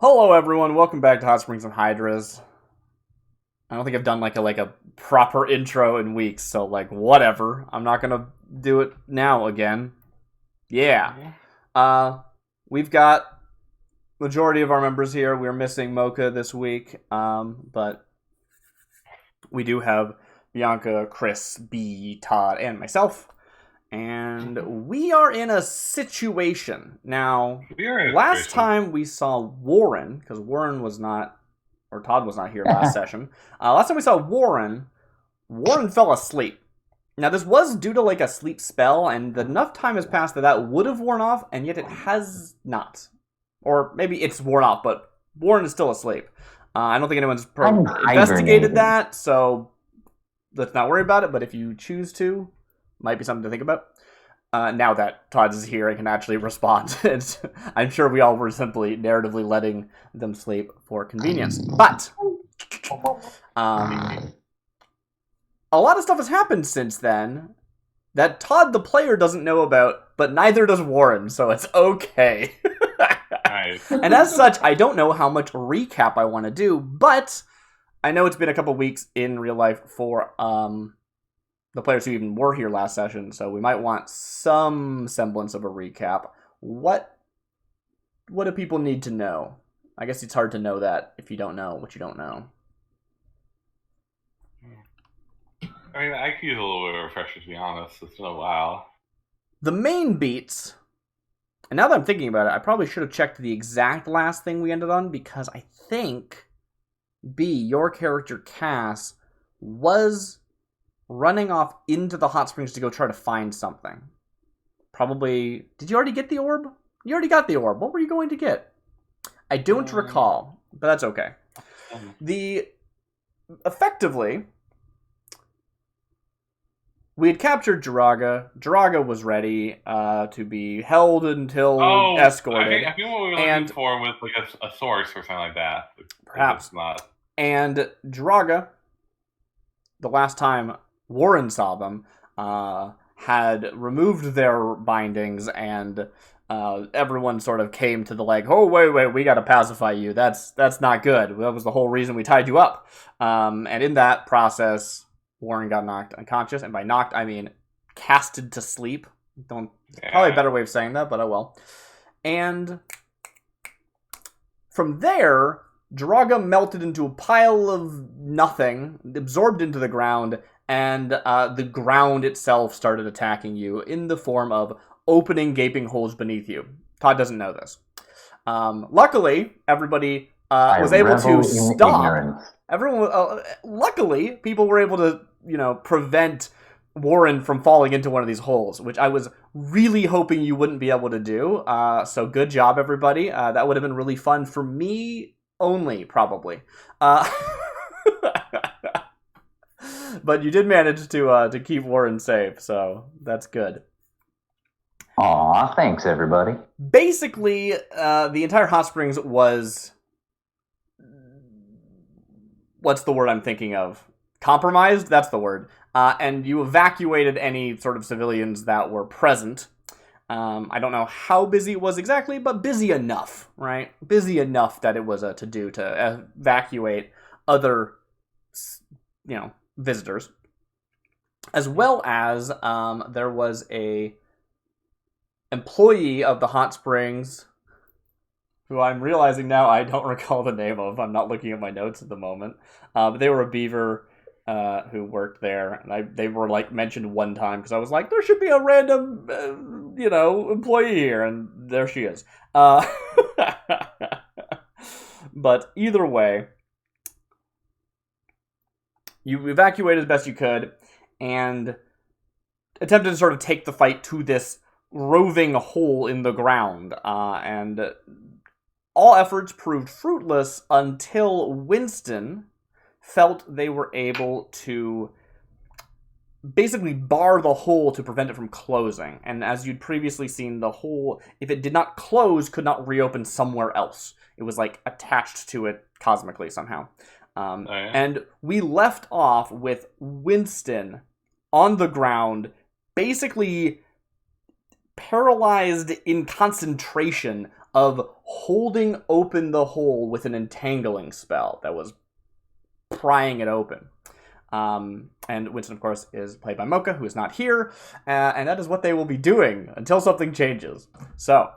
Hello, everyone. Welcome back to Hot Springs and Hydras. I don't think I've done like a proper intro in weeks, so whatever. I'm not gonna do it now again. Yeah. We've got majority of our members here. We're missing Mocha this week, but we do have Bianca, Chris, B, Todd, and myself. And we are in a situation. Now, last time we saw Warren, because Warren was not, or Todd was not here last session. Last time we saw Warren fell asleep. Now, this was due to a sleep spell, and enough time has passed that would have worn off, and yet it has not. Or maybe it's worn off, but Warren is still asleep. I don't think anyone's investigated that, so let's not worry about it, but if you choose to, might be something to think about. Now that Todd is here and can actually respond, I'm sure we all were simply narratively letting them sleep for convenience. But a lot of stuff has happened since then that Todd the player doesn't know about, but neither does Warren, so it's okay. Nice. And as such, I don't know how much recap I want to do, but I know it's been a couple weeks in real life for the players who even were here last session, so we might want some semblance of a recap. What do people need to know? I guess it's hard to know that if you don't know what you don't know. I mean, I could use a little bit of a refresher, to be honest. It's been a while. The main beats, and now that I'm thinking about it, I probably should have checked the exact last thing we ended on, because I think B, your character Cass, was running off into the hot springs to go try to find something. Probably... Did you already get the orb? You already got the orb. What were you going to get? I don't recall, but that's okay. Effectively, we had captured Jiraga. Jiraga was ready to be held until escorted. I think what we were looking for was a source or something like that. Perhaps not. And Jiraga, the last time Warren saw them, had removed their bindings, and everyone sort of came to the oh, wait, we gotta pacify you. That's not good. That was the whole reason we tied you up. And in that process, Warren got knocked unconscious, and by knocked, I mean casted to sleep. Probably a better way of saying that, but oh well. And from there, Jiraga melted into a pile of nothing, absorbed into the ground, and the ground itself started attacking you in the form of opening gaping holes beneath you. Todd doesn't know this. Luckily, everybody was able to stop. Luckily, people were able to, prevent Warren from falling into one of these holes, which I was really hoping you wouldn't be able to do. So good job, everybody. That would have been really fun for me only, probably. But you did manage to keep Warren safe, so that's good. Aw, thanks, everybody. Basically, the entire hot springs was... What's the word I'm thinking of? Compromised? That's the word. And you evacuated any sort of civilians that were present. I don't know how busy it was exactly, but busy enough, right? Busy enough that it was a to-do to evacuate other, visitors. As well as there was a employee of the hot springs who I'm realizing now I don't recall the name of. I'm not looking at my notes at the moment. But they were a beaver who worked there, and they were mentioned one time because I was like, there should be a random employee here, and there she is. But either way, you evacuated as best you could and attempted to sort of take the fight to this roving hole in the ground, and all efforts proved fruitless until Winston felt they were able to basically bar the hole to prevent it from closing. And as you'd previously seen, the hole, if it did not close, could not reopen somewhere else. It was attached to it cosmically somehow. And we left off with Winston on the ground, basically paralyzed in concentration of holding open the hole with an entangling spell that was prying it open. And Winston, of course, is played by Mocha, who is not here, and that is what they will be doing until something changes. So,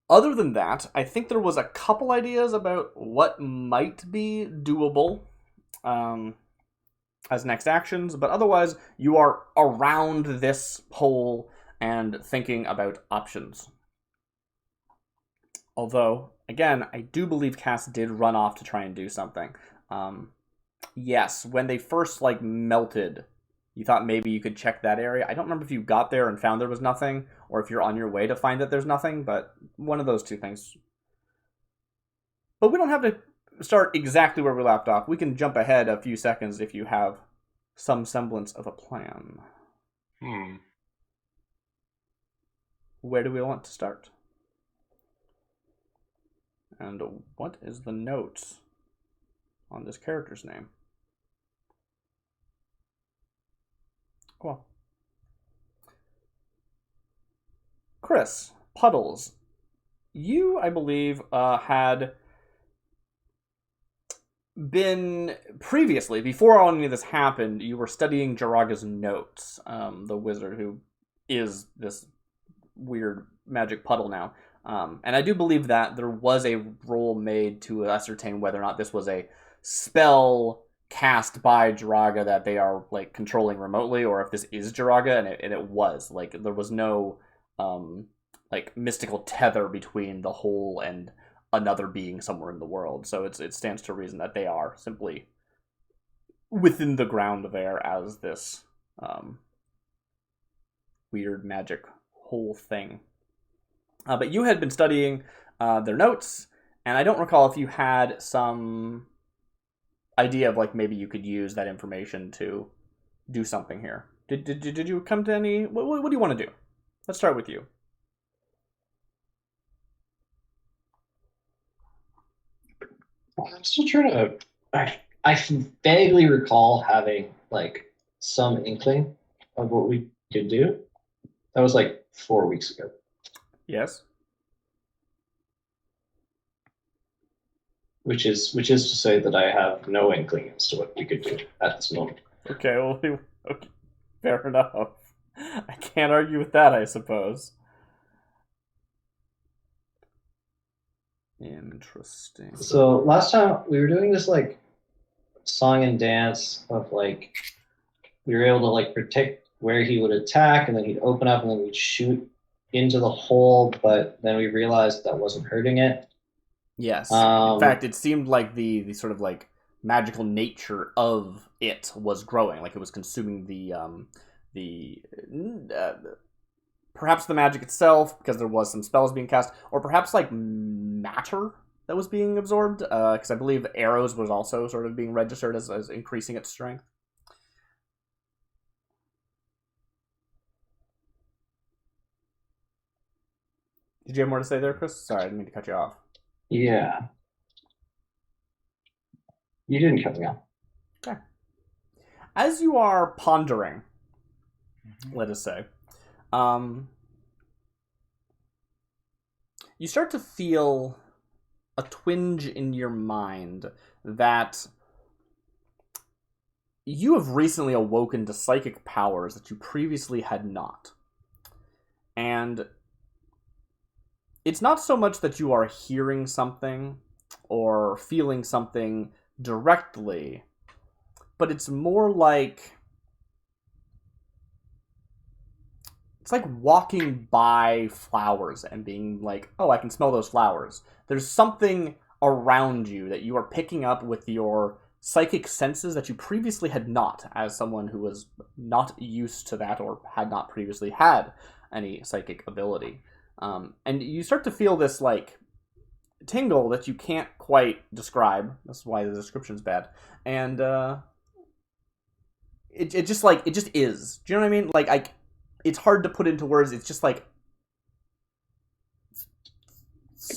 other than that, I think there was a couple ideas about what might be doable as next actions, but otherwise, you are around this hole and thinking about options. Although, again, I do believe Cass did run off to try and do something. Yes, when they first, melted, you thought maybe you could check that area. I don't remember if you got there and found there was nothing, or if you're on your way to find that there's nothing, but one of those two things. But we don't have to start exactly where we left off. We can jump ahead a few seconds if you have some semblance of a plan. Where do we want to start? And what is the note on this character's name? Cool. Chris, Puddles, you, I believe, had been previously, before all any of this happened, you were studying Jaraga's notes, the wizard who is this weird magic puddle now. And I do believe that there was a roll made to ascertain whether or not this was a spell cast by Jaraga that they are controlling remotely, or if this is Jaraga, and it was there was no mystical tether between the whole and another being somewhere in the world. So it stands to reason that they are simply within the ground there as this weird magic whole thing. But you had been studying their notes, and I don't recall if you had some idea of maybe you could use that information to do something here. Did you come to any? What do you want to do? Let's start with you. I'm still trying to. I vaguely recall having some inkling of what we could do. That was 4 weeks ago. Yes. Which is to say that I have no inkling as to what we could do at this moment. Okay, well, okay. Fair enough. I can't argue with that, I suppose. Interesting. So last time we were doing this song and dance of we were able to predict where he would attack, and then he'd open up, and then we'd shoot into the hole, but then we realized that wasn't hurting it. Yes. In fact, it seemed like the sort of magical nature of it was growing, it was consuming the perhaps the magic itself, because there was some spells being cast, or perhaps matter that was being absorbed, because I believe arrows was also sort of being registered as increasing its strength. Did you have more to say there, Chris? Sorry, I didn't mean to cut you off. Yeah. You didn't cut me off. Okay. As you are pondering, let us say, you start to feel a twinge in your mind that you have recently awoken to psychic powers that you previously had not. And it's not so much that you are hearing something or feeling something directly, but it's more it's like walking by flowers and being oh, I can smell those flowers. There's something around you that you are picking up with your psychic senses that you previously had not, as someone who was not used to that or had not previously had any psychic ability. And you start to feel this tingle that you can't quite describe. That's why the description's bad. And it just it just is. Do you know what I mean? It's hard to put into words. It's just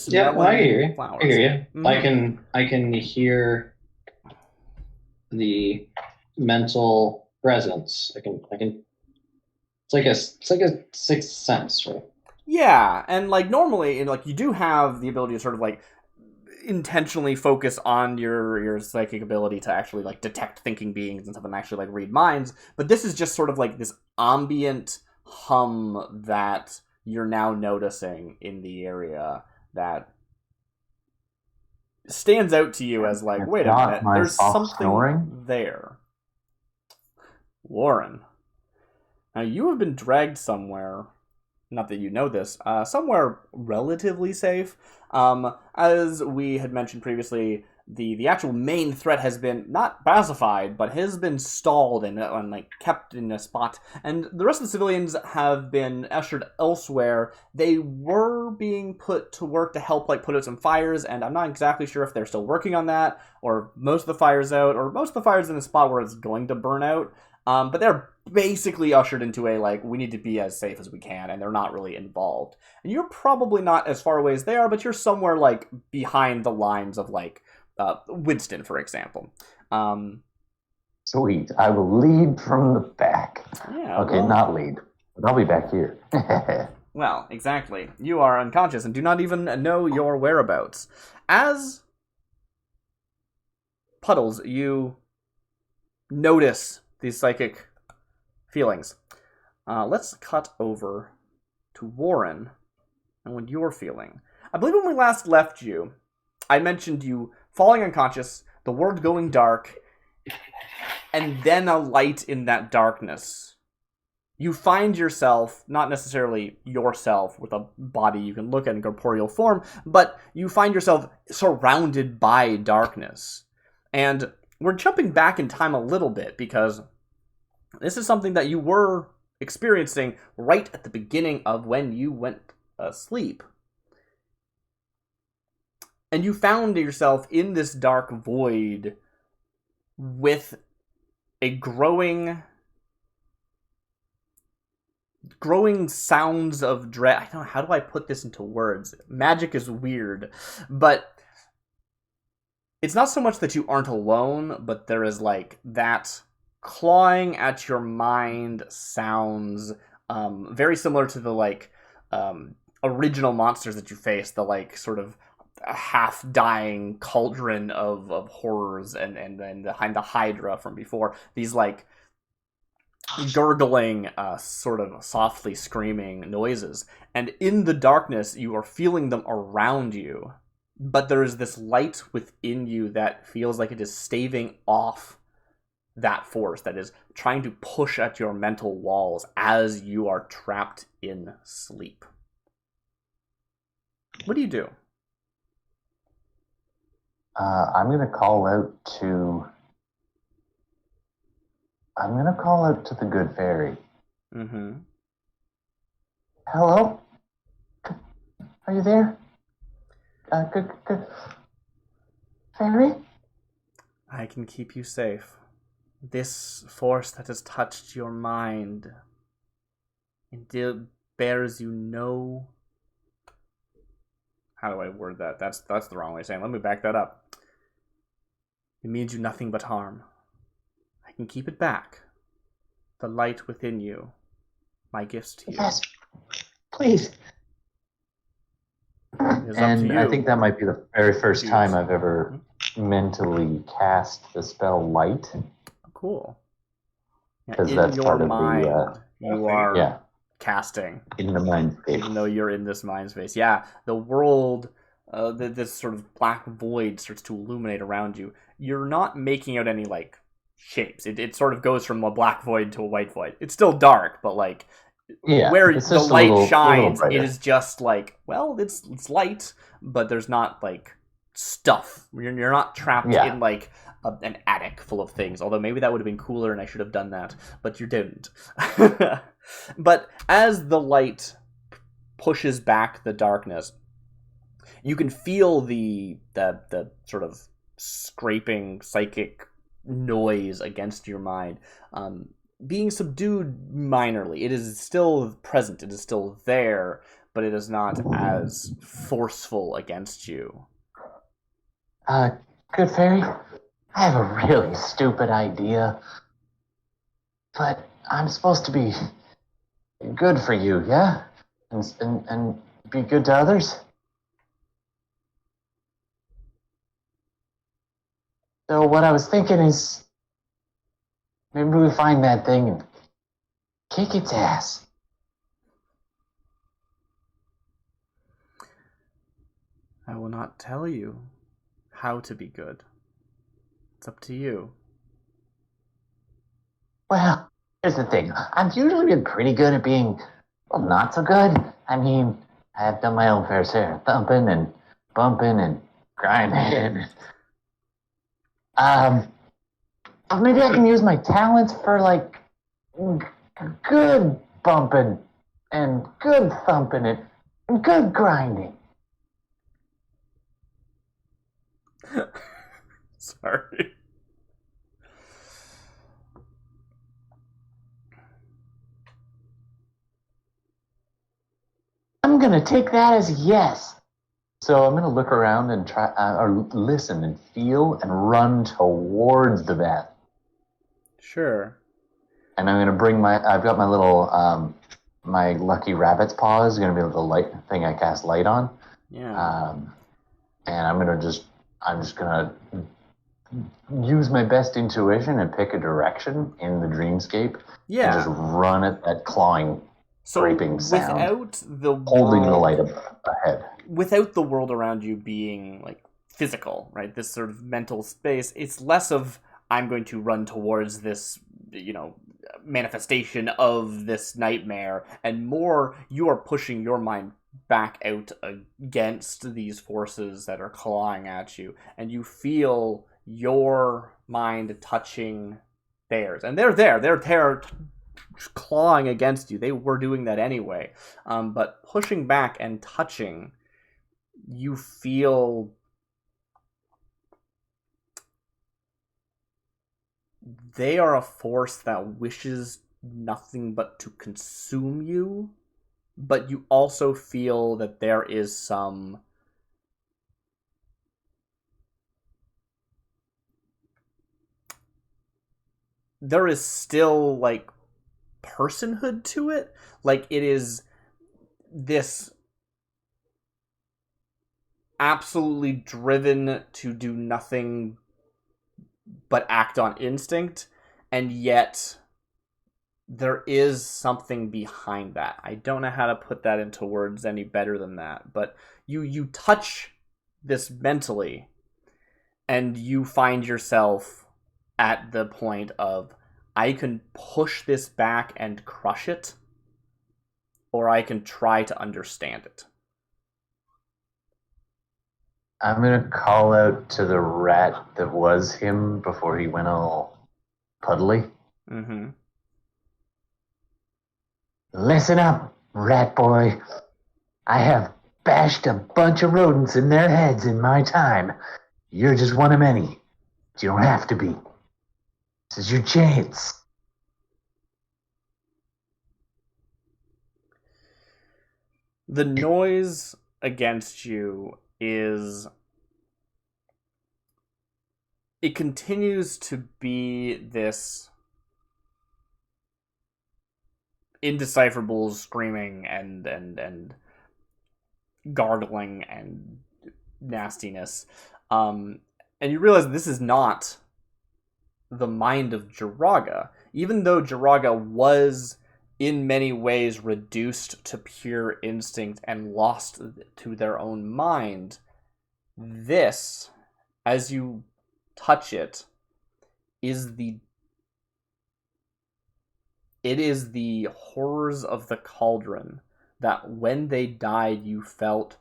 yeah, I hear you. Flowers. I hear you. Mm-hmm. I can hear the mental presence. I can. It's like a sixth sense, right? Yeah, and like normally, like you do have the ability to sort of like intentionally focus on your psychic ability to actually like detect thinking beings and stuff and actually like read minds, but this is just sort of like this ambient hum that you're now noticing in the area that stands out to you as like, It's wait a not minute, my there's soft something snoring? there. Lauren, now you have been dragged somewhere, not that you know this, somewhere relatively safe. As we had mentioned previously, the actual main threat has been not pacified, but has been stalled and like kept in a spot, and the rest of the civilians have been ushered elsewhere. They were being put to work to help like put out some fires, and I'm not exactly sure if they're still working on that, or most of the fire's out, or most of the fire's in a spot where it's going to burn out. But they're basically ushered into a, like, we need to be as safe as we can, and they're not really involved. And you're probably not as far away as they are, but you're somewhere, like, behind the lines of, like, Winston, for example. Sweet. I will lead from the back. Yeah. Okay, well, not lead. But I'll be back here. well, exactly. You are unconscious and do not even know your whereabouts. As Puddles, you notice these psychic feelings. Let's cut over to Warren and what you're feeling. I believe when we last left you, I mentioned you falling unconscious, the world going dark, and then a light in that darkness. You find yourself, not necessarily yourself with a body you can look at in corporeal form, but you find yourself surrounded by darkness. And we're jumping back in time a little bit because this is something that you were experiencing right at the beginning of when you went asleep. And you found yourself in this dark void with a growing sounds of dread. I don't know, how do I put this into words? Magic is weird, but it's not so much that you aren't alone, but there is like that clawing at your mind sounds very similar to the like original monsters that you faced, the like sort of half-dying cauldron of horrors and behind the Hydra from before. These like gurgling, sort of softly screaming noises. And in the darkness, you are feeling them around you. But there is this light within you that feels like it is staving off that force, that is trying to push at your mental walls as you are trapped in sleep. What do you do? I'm going to call out to the good fairy. Mm-hmm. Hello? Are you there? Good fairy? I can keep you safe. This force that has touched your mind, it bears you no... How do I word that? That's the wrong way of saying it. Let me back that up. It means you nothing but harm. I can keep it back. The light within you. My gifts to you. Yes. Please. It is up And to you. I think that might be the very first Choose. time I've ever mentally cast the spell light. Cool. Yeah, 'Cause in that's your part of the, mind, you are Yeah, casting. in the mind state. Even though you're in this mind space. Yeah, the world, this sort of black void starts to illuminate around you. You're not making out any, like, shapes. It sort of goes from a black void to a white void. It's still dark, but, like, Yeah, where it's the just a light little shines, brighter. it is just like, well, it's light, but there's not, like, stuff. You're not trapped Yeah. in, like, an attic full of things. Although maybe that would have been cooler and I should have done that, but you didn't. But as the light pushes back the darkness, you can feel the sort of scraping psychic noise against your mind being subdued minorly. It is still present, it is still there, but it is not as forceful against you. Good fairy, I have a really stupid idea. But I'm supposed to be good for you, yeah? and be good to others. So what I was thinking is, maybe we find that thing and kick its ass. I will not tell you how to be good. It's up to you. Well, here's the thing. I've usually been pretty good at being, well, not so good. I mean, I've done my own fair share of thumping and bumping and grinding. Maybe I can use my talents for, like, good bumping and good thumping and good grinding. Sorry. I'm gonna take that as a yes. So I'm gonna look around and try, or listen and feel and run towards the bat. Sure. And I'm gonna bring I've got my little, my lucky rabbit's paw is gonna be the light thing I cast light on. Yeah. And I'm just gonna use my best intuition and pick a direction in the dreamscape. Yeah. And just run at that clawing, scraping sound. Without the holding the world, light ahead. without the world around you being like physical, right? This sort of mental space, it's less of I'm going to run towards this, manifestation of this nightmare, and more you are pushing your mind back out against these forces that are clawing at you, and you feel your mind touching theirs, and they're clawing against you. They were doing that anyway, but pushing back and touching, you feel they are a force that wishes nothing but to consume you, but you also feel that there is some there is still like personhood to it. Like, it is this absolutely driven to do nothing but act on instinct, and yet there is something behind that. I don't know how to put that into words any better than that, but you touch this mentally, and you find yourself at the point of, I can push this back and crush it, or I can try to understand it. I'm gonna call out to the rat that was him before he went all puddly. Mm-hmm. Listen up, rat boy. I have bashed a bunch of rodents in their heads in my time. You're just one of many. You don't have to be. This is your chance. The noise against you it continues to be this indecipherable screaming and gargling and nastiness. And you realize this is not the mind of Jiraga. Even though Jiraga was in many ways reduced to pure instinct and lost to their own mind, this, as you touch it, is the horrors of the cauldron that when they died you felt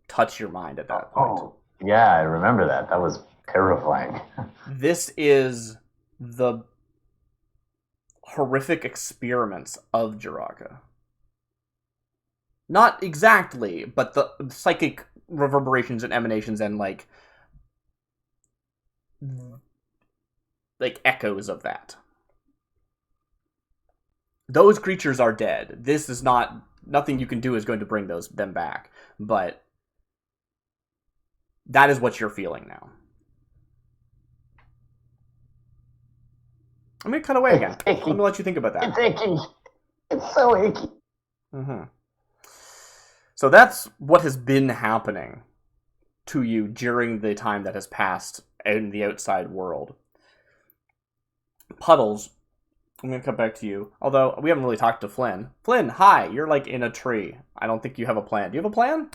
touch your mind at that point. Oh, yeah, I remember that. That was terrifying. This is the horrific experiments of Jiraga. Not exactly, but the psychic reverberations and emanations and like echoes of that. Those creatures are dead. This is nothing you can do is going to bring them back, but that is what you're feeling now. I'm gonna cut away again. It's I'm icky. gonna let you think about that. It's icky. It's so icky. Mm-hmm. So that's what has been happening to you during the time that has passed in the outside world. Puddles, I'm going to come back to you. Although, we haven't really talked to Flynn. Flynn, hi! You're, like, in a tree. I don't think you have a plan. Do you have a plan?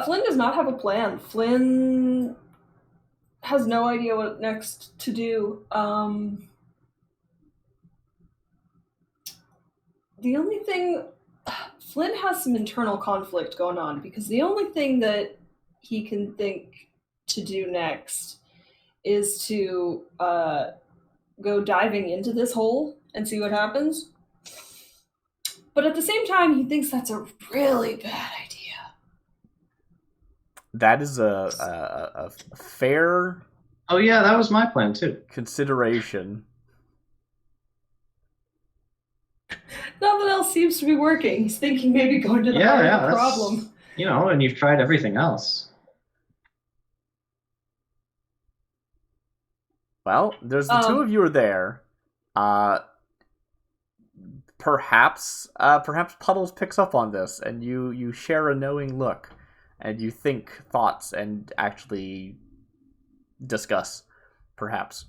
Flynn does not have a plan. Flynn has no idea what next to do. The only thing... Flynn has some internal conflict going on, because the only thing that he can think to do next is to go diving into this hole and see what happens. But at the same time, he thinks that's a really bad idea. That is a fair Oh yeah, that was my plan too. consideration. Nothing else seems to be working. He's thinking maybe going to the heart of the problem. You know, and you've tried everything else. Well, there's the two of you are there. Perhaps Puddles picks up on this, and you share a knowing look, and you think thoughts and actually discuss, perhaps.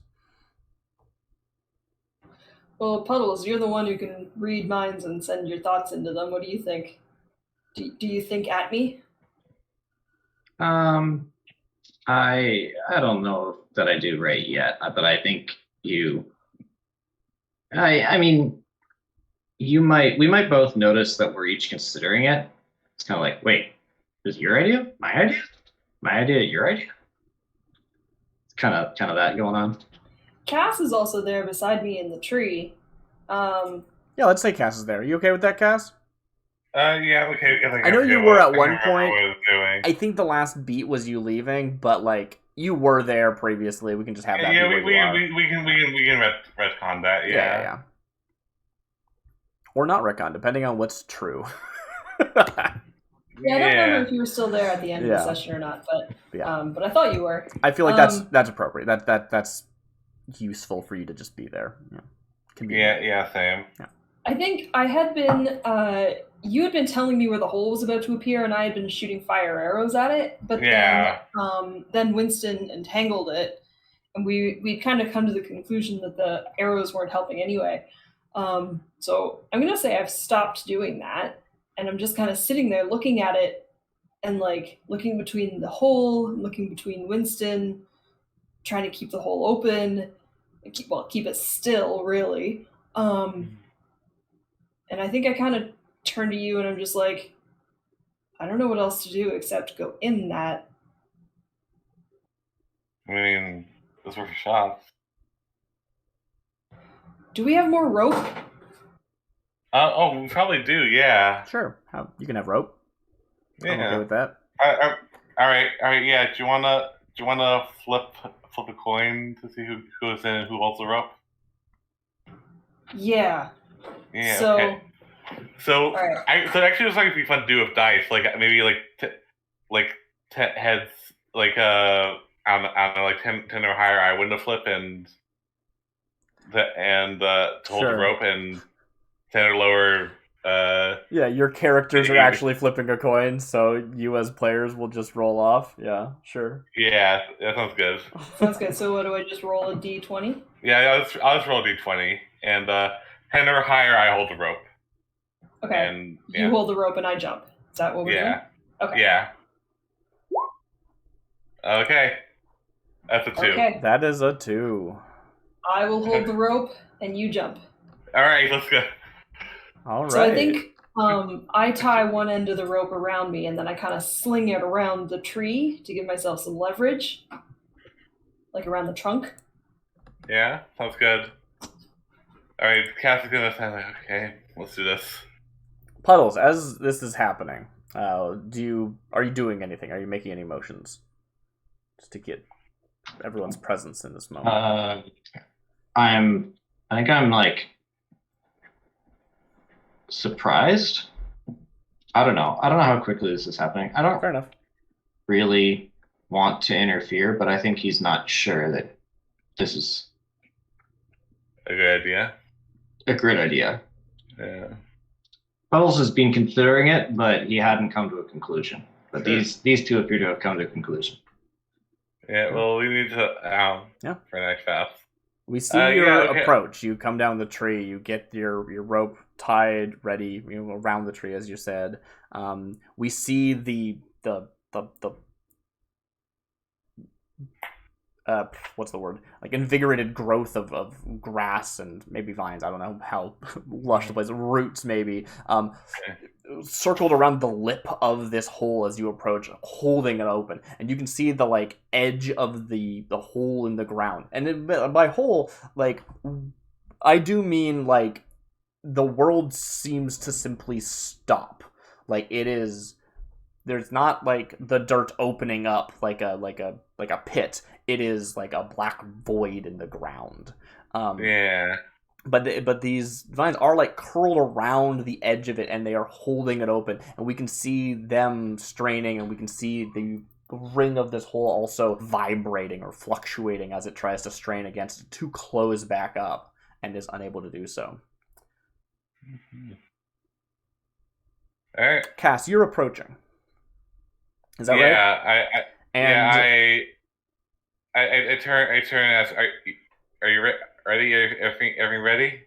Well, Puddles, you're the one who can read minds and send your thoughts into them. What do you think? Do you think at me? I don't know that I do right yet, but I think you. I mean, we might both notice that we're each considering it. It's kind of like, wait, is it your idea? My idea? My idea? Your idea? It's kind of that going on. Cass is also there beside me in the tree. Yeah, let's say Cass is there. Are you okay with that, Cass? Yeah, okay. I know you were at one point. What I was doing. I think the last beat was you leaving, but like you were there previously. We can just have that. Yeah, be we where you are. can retcon that. Yeah. Or not retcon, depending on what's true. Yeah, I don't remember if you were still there at the end of the session or not, but but I thought you were. I feel like that's appropriate. That's useful for you to just be there. Yeah, same. Yeah. I think I had been. You had been telling me where the hole was about to appear, and I had been shooting fire arrows at it. But then Winston entangled it, and we kind of come to the conclusion that the arrows weren't helping anyway. So I'm gonna say I've stopped doing that, and I'm just kind of sitting there looking at it, and like looking between the hole, looking between Winston, trying to keep the hole open, and keep it still, really. And I think I kind of turn to you and I'm just like, I don't know what else to do except go in that. I mean, it's worth a shot. Do we have more rope? We probably do, yeah. Sure. You can have rope. Yeah. I'm okay with that. All right, yeah. Do you wanna flip a coin to see who goes in and who holds the rope? Yeah. Yeah. So, okay. So, right. So actually, it's like it'd be fun to do with dice, like maybe heads, like on like 10 or higher. I win the flip and to hold the rope, and 10 or lower. Yeah, your characters are actually flipping a coin, so you as players will just roll off. Yeah, sure. Yeah, that sounds good. Sounds good. So what do I just roll a d20? Yeah, I'll just roll a d20, and 10 or higher, I hold the rope. Okay. And you hold the rope and I jump. Is that what we're doing? Okay. Yeah. Okay. That's a 2. Okay. That is a 2. I will hold the rope and you jump. All right, let's go. All right. So I think I tie one end of the rope around me and then I kind of sling it around the tree to give myself some leverage, like around the trunk. Yeah, sounds good. All right, Cass is gonna say, like, okay, let's do this. Puddles, as this is happening, are you doing anything? Are you making any motions? Just to get everyone's presence in this moment. I think I'm like surprised. I don't know how quickly this is happening. I don't Fair enough. really want to interfere, but I think he's not sure that this is a good idea. A great idea. Yeah. Puddles has been considering it, but he hadn't come to a conclusion. But Sure. these two appear to have come to a conclusion. Yeah, well, we need to for next pass. We see your approach. You come down the tree. You get your rope tied, ready, around the tree, as you said. We see the what's the word? Like invigorated growth of grass and maybe vines. I don't know how lush the place. Roots maybe. Circled around the lip of this hole as you approach, holding it open, and you can see the like edge of the hole in the ground. And by hole, like I do mean like the world seems to simply stop. Like it is. There's not like the dirt opening up like a pit. It is like a black void in the ground. Yeah. But these vines are like curled around the edge of it, and they are holding it open, and we can see them straining, and we can see the ring of this hole also vibrating or fluctuating as it tries to strain against it to close back up, and is unable to do so. Mm-hmm. All right, Cass, you're approaching. Is that right? Yeah, I turn and ask, are you ready? Everything ready?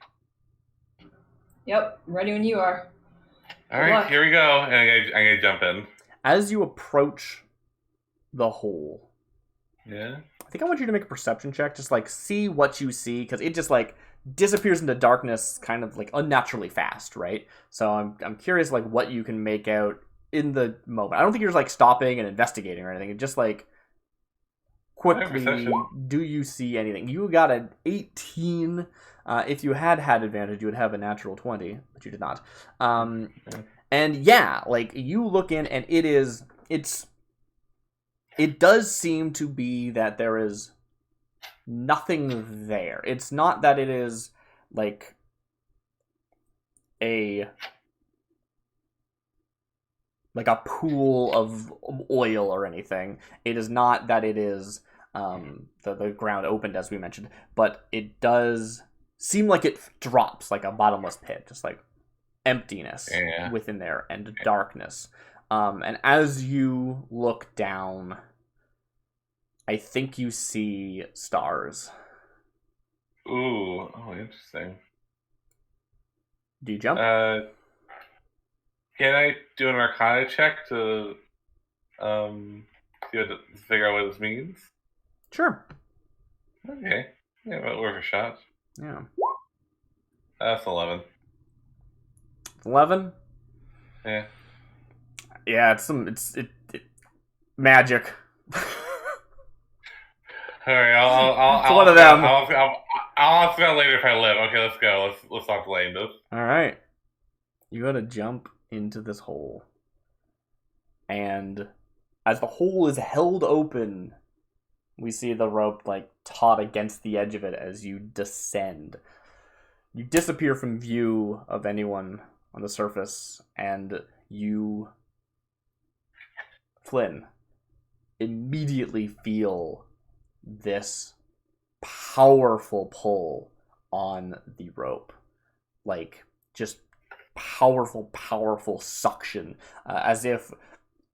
Yep, ready when you are. All right, here we go. And I'm gonna jump in. As you approach the hole, yeah, I think I want you to make a perception check, just like see what you see, because it just like disappears into darkness, kind of like unnaturally fast, right? So I'm curious, like what you can make out in the moment. I don't think you're like stopping and investigating or anything. It's just like quickly, do you see anything? You got an 18. If you had advantage, you would have a natural 20, but you did not. And yeah, like you look in, and it does seem to be that there is nothing there. It's not that it is like a pool of oil or anything. It is not that it is the ground opened, as we mentioned, but it does seem like it drops like a bottomless pit, just like emptiness within there and darkness. And as you look down, I think you see stars. Ooh, interesting. Do you jump? Can I do an Arcana check to figure out what this means? Sure. Okay. Yeah, well, worth a shot. Yeah. That's 11. 11? Yeah. Yeah, it's magic. All right, It's one of them. I'll ask about later if I live. Okay, let's go. Let's stop delaying this. All right. You gotta jump into this hole. And as the hole is held open, we see the rope like taut against the edge of it as you descend. You disappear from view of anyone on the surface, and you, Flynn, immediately feel this powerful pull on the rope. Like, just powerful suction. As if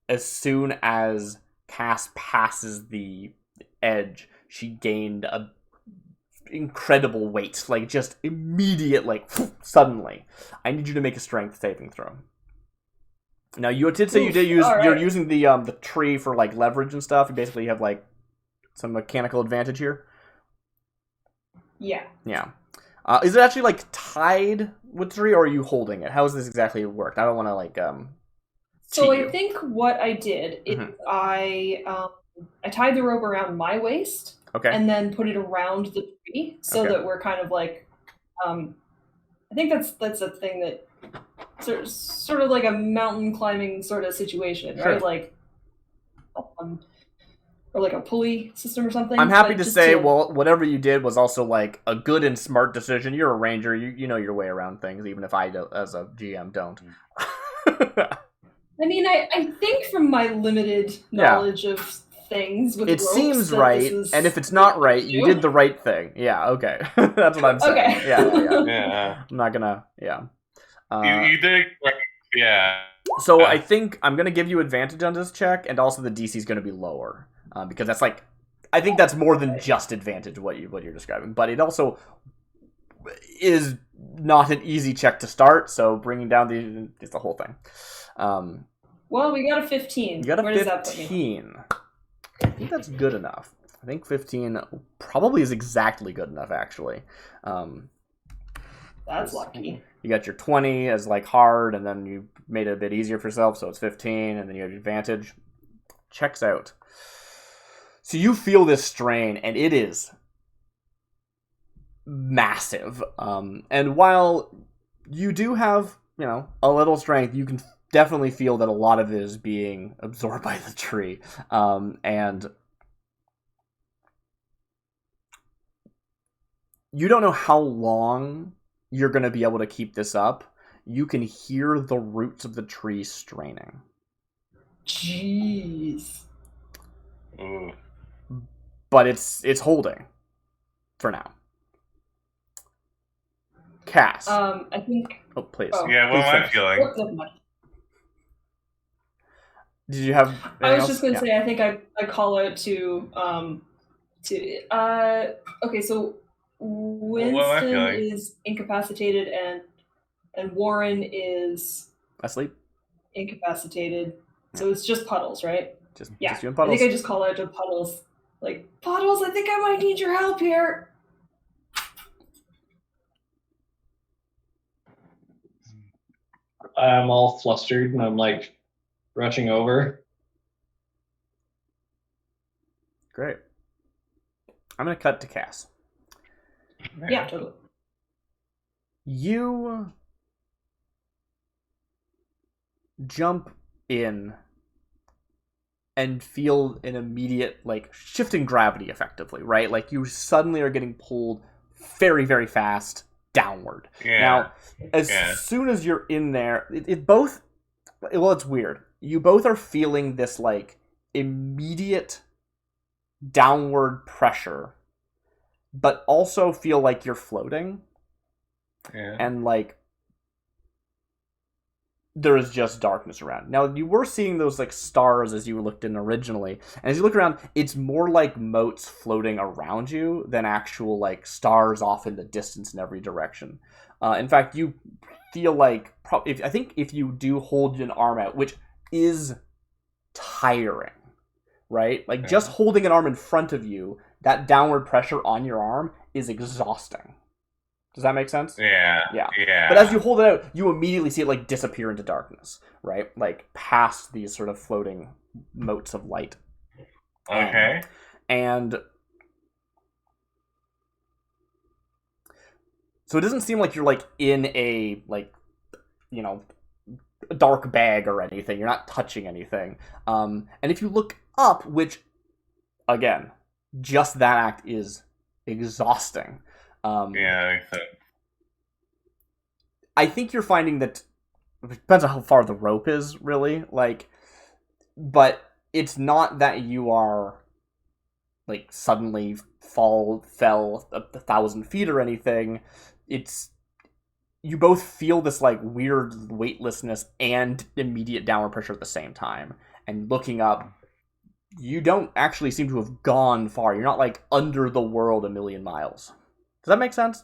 as soon as Cass passes the edge, she gained a incredible weight. Like, just immediate, like, suddenly. I need you to make a strength saving throw. Now, you did say you're using the tree for, like, leverage and stuff. You basically have, like, some mechanical advantage here. Yeah. Yeah. Is it actually like tied with the tree, or are you holding it? How does this exactly work? I don't want to like So I think what I did is I tied the rope around my waist, and then put it around the tree so that we're kind of like I think that's a thing that sort of like a mountain climbing sort of situation, right? Like or like a pulley system or something. I'm happy to say, well, whatever you did was also like a good and smart decision. You're a ranger. You know your way around things, even if I, as a GM, don't. I mean, I think from my limited knowledge of things with It ropes. seems that right, this is and if it's not what right, you you do. did the right thing. Yeah, okay. That's what I'm saying. Okay. Yeah. Yeah. I'm not gonna, yeah. You did right. Yeah. So I think I'm gonna give you advantage on this check, and also the DC is gonna be lower because that's like, I think that's more than just advantage what you're describing, but it also is not an easy check to start. So bringing down it's the whole thing. Well, we got a 15. You got a Where does that put me? 15. I think that's good enough. I think 15 probably is exactly good enough, actually. That's lucky. You got your 20 as like hard, and then you made it a bit easier for yourself, so it's 15, and then you have your advantage. Checks out. So you feel this strain, and it is massive. And while you do have, a little strength, you can definitely feel that a lot of it is being absorbed by the tree. And you don't know how long you're going to be able to keep this up. You can hear the roots of the tree straining. Jeez. Ooh. But it's holding for now. Cass. I think. Oh, please. Oh. Yeah, what Please am I finish. feeling? Oh, never mind. Did you have? I was just going to say, I think I call out to okay, so What am I Winston feeling? is incapacitated and Warren is Asleep. incapacitated. So it's just Puddles, right? Just Yeah. you and I Puddles. think I just call out to Puddles, like, Puddles, I think I might need your help here. I'm all flustered and I'm like rushing over. Great. I'm gonna cut to Cass. Yeah, totally. You jump in and feel an immediate, like, shifting gravity effectively, right? Like, you suddenly are getting pulled very, very fast downward. Yeah. Now, as Yeah. soon as you're in there, it's weird. You both are feeling this, like, immediate downward pressure, but also feel like you're floating. Yeah. And, like, there is just darkness around. Now, you were seeing those, like, stars as you looked in originally, and as you look around, it's more like motes floating around you than actual, like, stars off in the distance in every direction. In fact, you feel like, I think if you do hold an arm out, which is tiring, right? Like, just holding an arm in front of you, that downward pressure on your arm is exhausting. Does that make sense? Yeah. Yeah. Yeah. But as you hold it out, you immediately see it, like, disappear into darkness, right? Like, past these sort of floating motes of light. Okay. And so it doesn't seem like you're, like, in a, like, a dark bag or anything. You're not touching anything. And if you look up, which, again, just that act is exhausting. Yeah. I think you're finding that it depends on how far the rope is, really. Like, but it's not that you are, like, suddenly fell 1,000 feet or anything. It's you both feel this, like, weird weightlessness and immediate downward pressure at the same time. And looking up, you don't actually seem to have gone far. You're not, like, under the world a million miles. Does that make sense?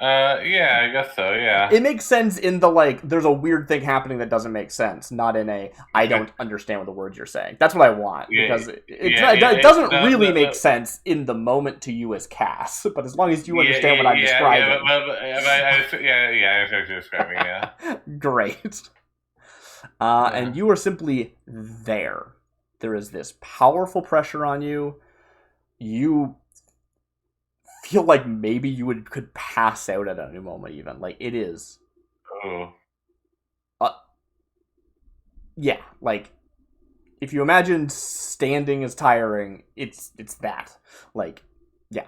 Yeah, I guess so, yeah. It makes sense in the, like, there's a weird thing happening that doesn't make sense, not in a, I don't understand what the words you're saying. That's what I want, because it doesn't really make sense in the moment to you as Cass, but as long as you understand what I'm describing. I know what you're describing, yeah. Great. And you are simply there. There is this powerful pressure on you. You feel like maybe you could pass out at any moment, even. Like, it is. Oh. Yeah, like, if you imagine standing is tiring, it's that. Like, yeah.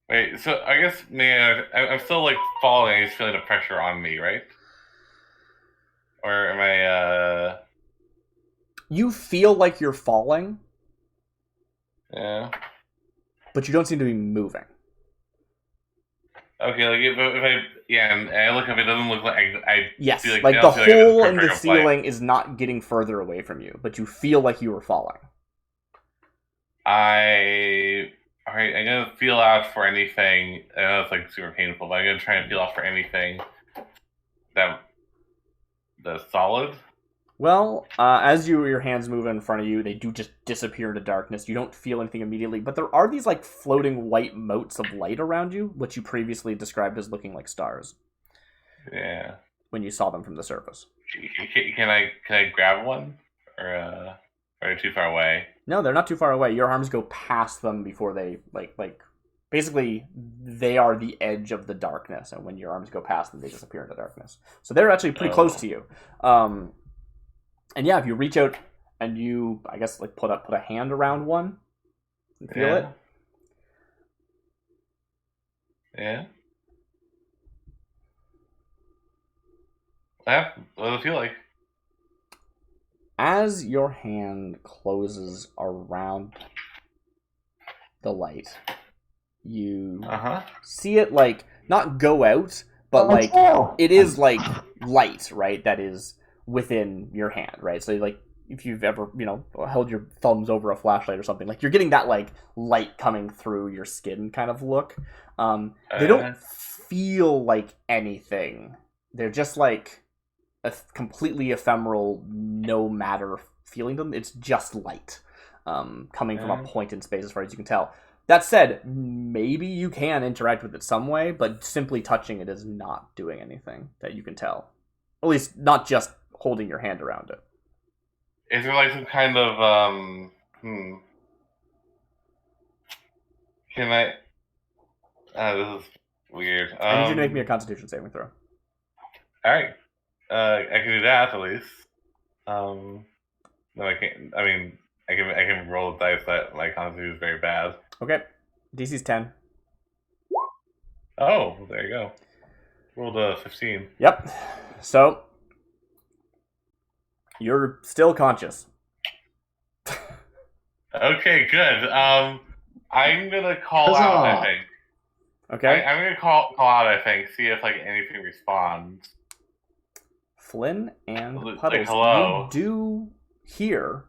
Wait, so I guess, man, I'm still, like, falling. I just feeling the pressure on me, right? Or am I, You feel like you're falling, Yeah. But you don't seem to be moving. Okay, like if I and I look up, it doesn't look like I Yes, feel like I the don't feel like I just hole in the perpetual flame. ceiling is not getting further away from you, but you feel like you were falling. Alright, I'm gonna feel out for anything. I know it's like super painful, but I'm gonna try and feel out for anything that's solid. Well, as your hands move in front of you, they do just disappear into darkness. You don't feel anything immediately, but there are these like floating white motes of light around you, which you previously described as looking like stars. Yeah. When you saw them from the surface. Can I grab one, or are they too far away? No, they're not too far away. Your arms go past them before they like. Basically, they are the edge of the darkness, and when your arms go past them, they disappear into darkness. So they're actually pretty close to you. And yeah, if you reach out and you, I guess, like put a hand around one, and feel it. Yeah. What does it feel like? As your hand closes around the light, you see it like not go out, but like it is like light, right? That is within your hand, right? So like if you've ever, held your thumbs over a flashlight or something, like you're getting that like light coming through your skin kind of look. They don't feel like anything. They're just like a completely ephemeral, no matter feeling to them. It's just light coming from a point in space as far as you can tell. That said, maybe you can interact with it some way, but simply touching it is not doing anything that you can tell. At least not just holding your hand around it. Is there like some kind of Can I? This is weird. I need you to make me a Constitution saving throw. All right, I can do that at least. No, I can't. I mean, I can roll the dice that my Constitution is very bad. Okay, DC's 10. Oh, there you go. Rolled a 15. Yep. So you're still conscious. Okay, good. I'm gonna call out. I think. Okay. I'm gonna call out. I think. See if like anything responds. Flynn and Like, Puddles, hello. you do hear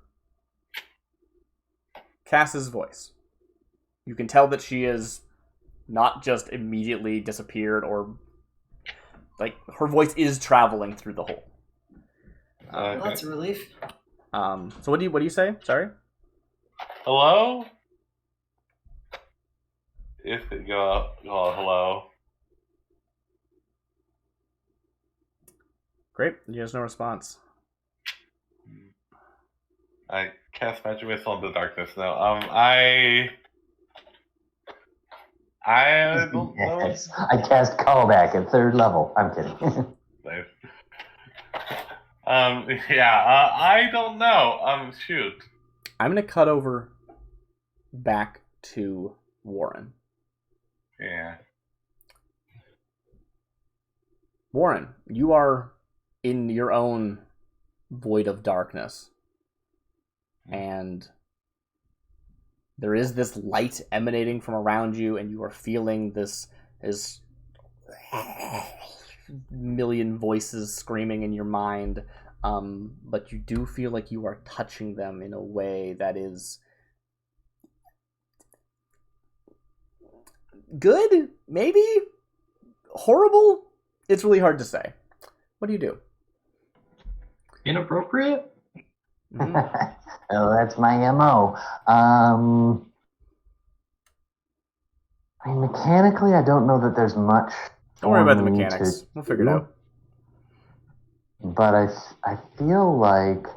Cass's voice. You can tell that she is not just immediately disappeared, or like her voice is traveling through the hole. Well, that's a relief. So what do you say? Sorry. Hello. If it go hello. Great. He has no response. I cast magic missile into darkness now. I don't know. Yes, I cast callback at 3rd level. I'm kidding. Nice. I don't know. Shoot. I'm gonna cut over back to Warren. Yeah. Warren, you are in your own void of darkness. And there is this light emanating from around you, and you are feeling this million voices screaming in your mind. But you do feel like you are touching them in a way that is good, maybe horrible. It's really hard to say. What do you do? Inappropriate? Mm-hmm. Oh, that's my MO. I mean, mechanically, I don't know that there's much. Don't worry about the mechanics. We'll figure it out. But I feel like...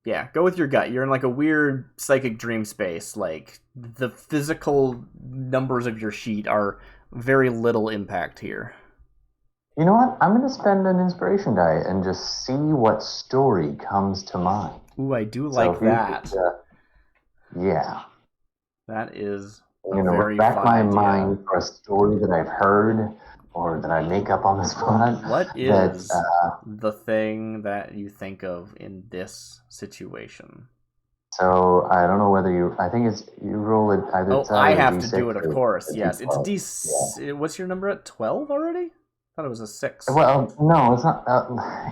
Yeah, go with your gut. You're in like a weird psychic dream space. Like, the physical numbers of your sheet are very little impact here. You know what? I'm going to spend an inspiration die and just see what story comes to mind. Ooh, I do like that. Yeah. That is I'm going to rack my mind for a story that I've heard or that I make up on the spot. What is the thing that you think of in this situation? So I don't know whether you. I think it's you roll it either. Oh, it's I either have a to do it, D6 of or course. a Yes, it's D12. D. What's your number at 12 already? I thought it was a 6. Well, no, it's not.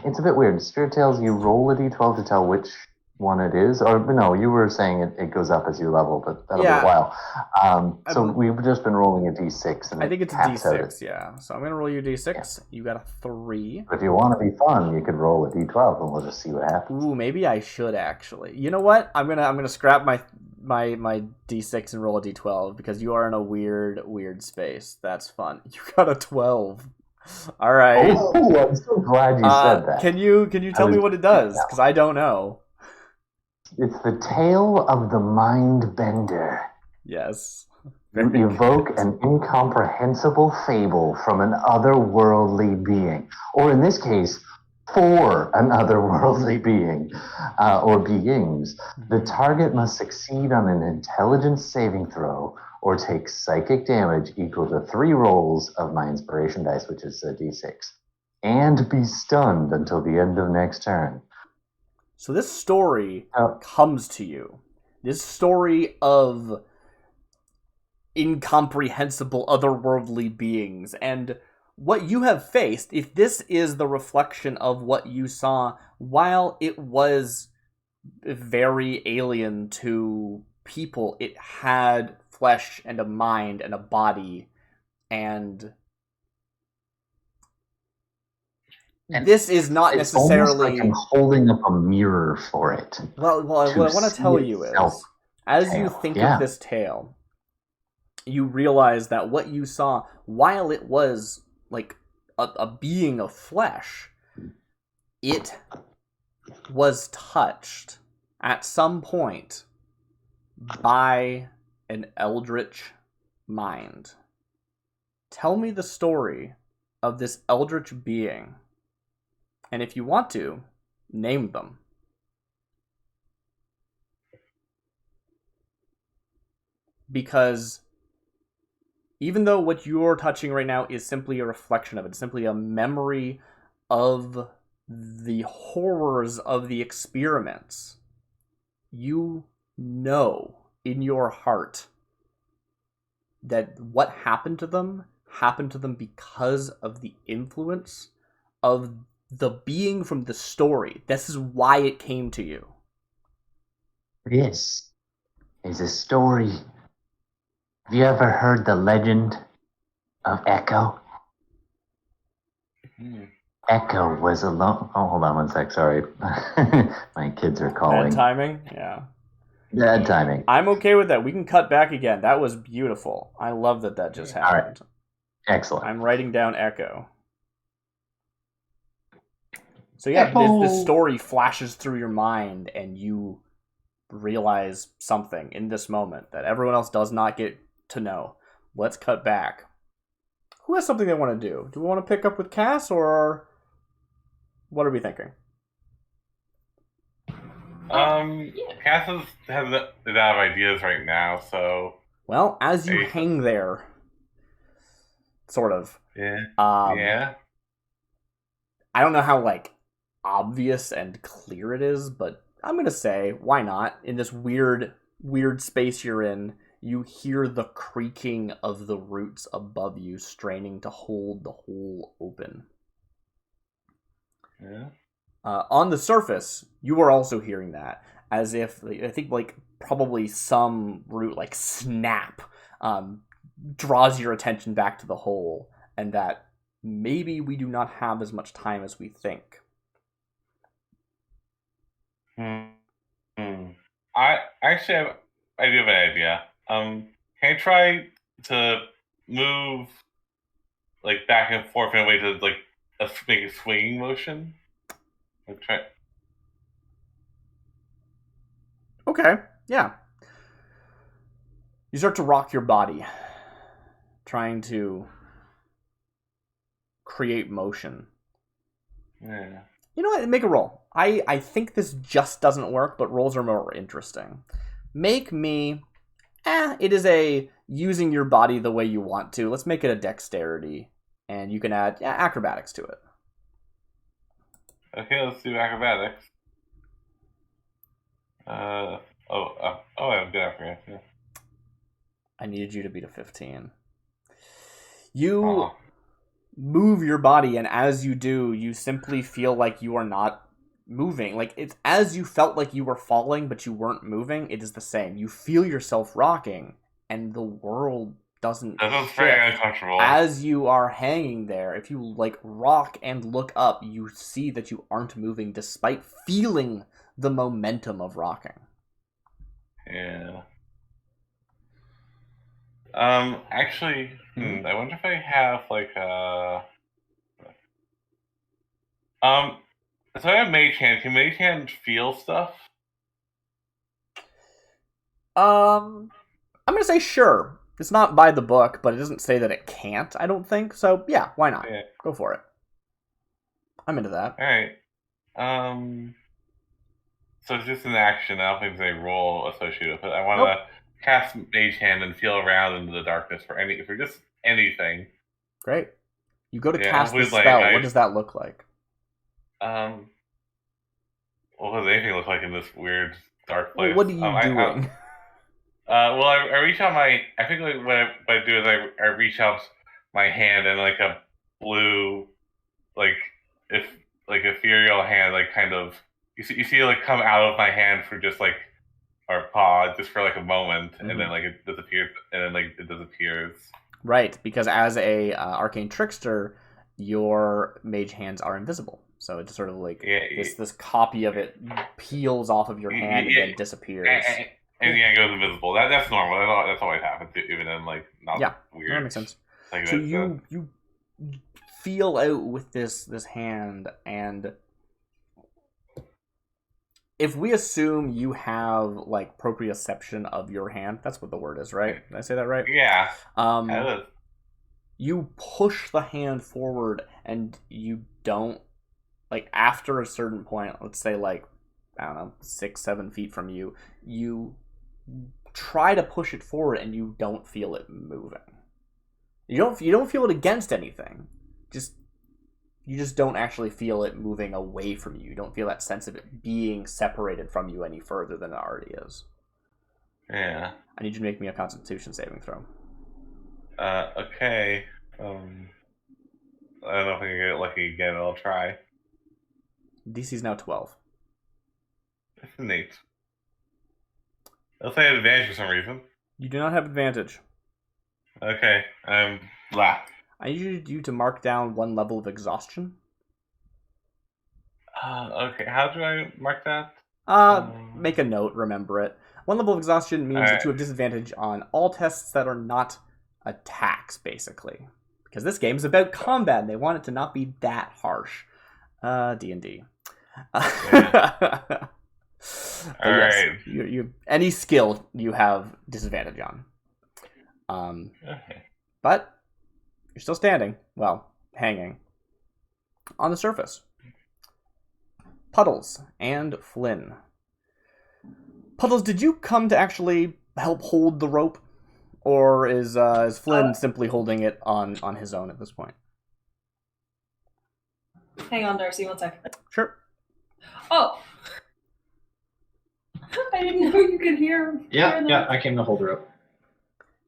It's a bit weird. Spirit tells you roll a D12 to tell which one it is, or no, you were saying it goes up as you level, but that'll be Yeah. a while. So we've just been rolling a D6, and I think it's a caps out D6, yeah. So I'm going to roll you a D6. You got a 3. If you want to be fun, you could roll a D12, and we'll just see what happens. Ooh, maybe I should actually. You know what? I'm gonna scrap my D6 and roll a D12 because you are in a weird space. That's fun. You got a 12. All right. Oh, I'm so glad you said that. Can you tell me what it does? Because I don't know. It's the tale of the mind bender. Yes. You evoke an incomprehensible fable from an otherworldly being, or in this case, for an otherworldly being, or beings. The target must succeed on an intelligence saving throw or take psychic damage equal to 3 rolls of my inspiration dice, which is a D6, and be stunned until the end of next turn. So this story comes to you. This story of incomprehensible otherworldly beings, and what you have faced, if this is the reflection of what you saw, while it was very alien to people, it had flesh and a mind and a body, and this is not it's necessarily almost like I'm holding up a mirror for it. Well, what I want to tell you is, as you think of this tale, you realize that what you saw, while it was like a being of flesh, it was touched at some point by an eldritch mind. Tell me the story of this eldritch being, and if you want to, name them. Because even though what you're touching right now is simply a reflection of it, simply a memory of the horrors of the experiments, you know in your heart that what happened to them because of the influence of the being from the story. This is why it came to you. This is a story. Have you ever heard the legend of Echo? Echo was alone. Oh, hold on one sec. Sorry. My kids are calling. Bad timing? Yeah. Bad timing. I'm okay with that. We can cut back again. That was beautiful. I love that just happened. All right. Excellent. I'm writing down Echo. So yeah, this story flashes through your mind and you realize something in this moment that everyone else does not get to know. Let's cut back. Who has something they want to do? Do we want to pick up with Cass, or what are we thinking? Cass has out of ideas right now, so... Well, as you hang there, sort of. Yeah. I don't know how, obvious and clear it is, but I'm going to say, why not? In this weird space you're in, you hear the creaking of the roots above you straining to hold the hole open. Yeah. On the surface, you are also hearing that, as if, I think, probably some root, snap, draws your attention back to the hole, and that maybe we do not have as much time as we think. I actually I do have an idea. Can I try to move back and forth in a way to make a swinging motion? Try. Okay, yeah. You start to rock your body, trying to create motion. Yeah. You know what? Make a roll. I think this just doesn't work, but rolls are more interesting. Make me... it is a using your body the way you want to. Let's make it a dexterity. And you can add acrobatics to it. Okay, let's do acrobatics. I'm good after yeah. I needed you to beat a 15. You Oh. move your body, and as you do, you simply feel like you are not moving. Like, it's as you felt like you were falling, but you weren't moving, it is the same. You feel yourself rocking, and the world doesn't This is shift. very uncomfortable. As you are hanging there, if you, like, rock and look up, you see that you aren't moving despite feeling the momentum of rocking. Yeah. Actually, Mhm. I wonder if I have like so I have Mage Hand. Can Mage Hand feel stuff? I'm gonna say sure. It's not by the book, but it doesn't say that it can't, I don't think. So, yeah, why not? Yeah. Go for it. I'm into that. Alright. So it's just an action. I don't think there's a role associated with it. I want to cast Mage Hand and feel around into the darkness for just anything. Great. You go to Yeah, cast the hopefully, spell. What does that look like? What does anything look like in this weird dark place? What are you doing? Well, I reach out my. I think like what I do is I reach out my hand and like a blue, like if like ethereal hand, like kind of you see it like come out of my hand for just like or paw just for like a moment, and then like it disappears, and then like it disappears. Right, because as a arcane trickster, your mage hands are invisible. So it's sort of like this copy of it peels off of your hand and then disappears. And yeah, it goes invisible. That's normal. That's always happens, even in like not weird. That makes sense. Like so you feel out with this hand, and if we assume you have like proprioception of your hand, that's what the word is, right? Did I say that right? Yeah. You push the hand forward, and you don't like after a certain point. Let's say like I don't know, 6-7 feet from you, you try to push it forward, and you don't feel it moving. You don't feel it against anything. You just don't actually feel it moving away from you. You don't feel that sense of it being separated from you any further than it already is. Yeah. I need you to make me a Constitution saving throw. Okay. I don't know if I can get lucky again. I'll try. DC's now 12. That's neat. I'll say I have advantage for some reason. You do not have advantage. Okay. Blah. I need you to mark down 1 level of exhaustion. Okay. How do I mark that? Make a note. Remember it. 1 level of exhaustion means that you have disadvantage on all tests that are not attacks, basically. Because this game is about combat, and they want it to not be that harsh. D&D. Yeah. All right. You any skill you have disadvantage on. Okay. But you're still standing. Well, hanging on the surface. Puddles and Flynn. Puddles, did you come to actually help hold the rope, or is Flynn simply holding it on his own at this point? Hang on, Darcy, 1 second. Sure. Oh, I didn't know you could hear. Yeah, I came to hold her up.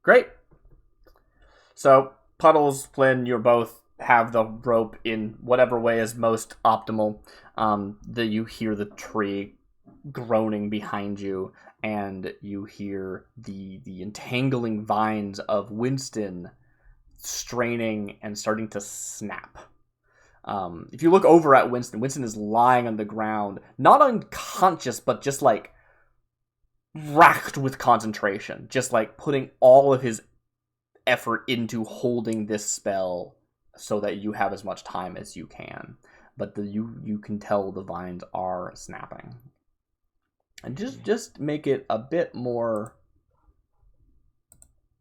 Great. So, Puddles, Flynn, you both have the rope in whatever way is most optimal. You hear the tree groaning behind you, and you hear the entangling vines of Winston straining and starting to snap. If you look over at Winston is lying on the ground, not unconscious, but just like racked with concentration, just like putting all of his effort into holding this spell so that you have as much time as you can. But you can tell the vines are snapping. And just make it a bit more,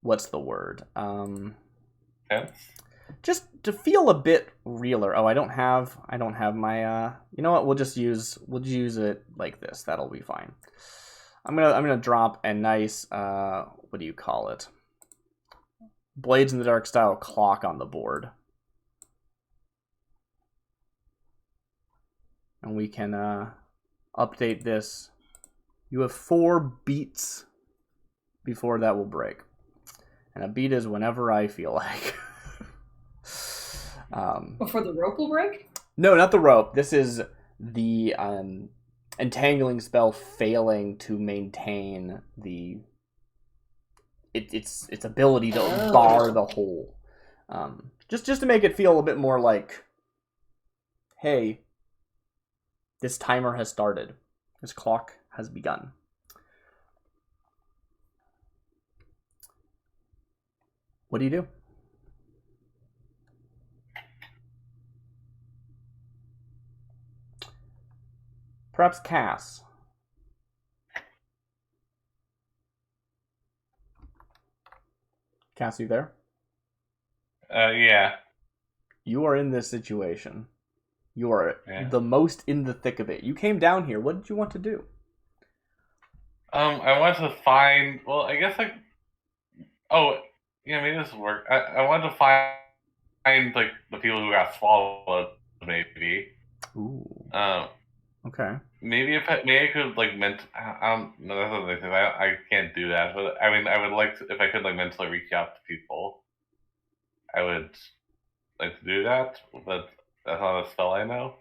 what's the word? Just to feel a bit realer. Oh, I don't have my you know what? We'll use it like this. That'll be fine. I'm gonna drop a nice what do you call it? Blades in the Dark style clock on the board. And we can update this You have 4 beats before that will break. And a beat is whenever I feel like. Before the rope will break? No, not the rope. This is the entangling spell failing to maintain its ability to bar the hole. Just to make it feel a bit more like, hey, this timer has started. This clock has begun. What do you do? Perhaps Cass. Cass, you there? Yeah. You are in this situation. You are the most in the thick of it. You came down here. What did you want to do? I want to find. Well, I guess like. Oh, yeah. Maybe this will work. I want to find like the people who got swallowed. Maybe. Ooh. Okay. Maybe I could like I don't know. That's another thing. I can't do that. But I mean, I would like to, if I could like mentally reach out to people. I would like to do that, but that's not a spell I know.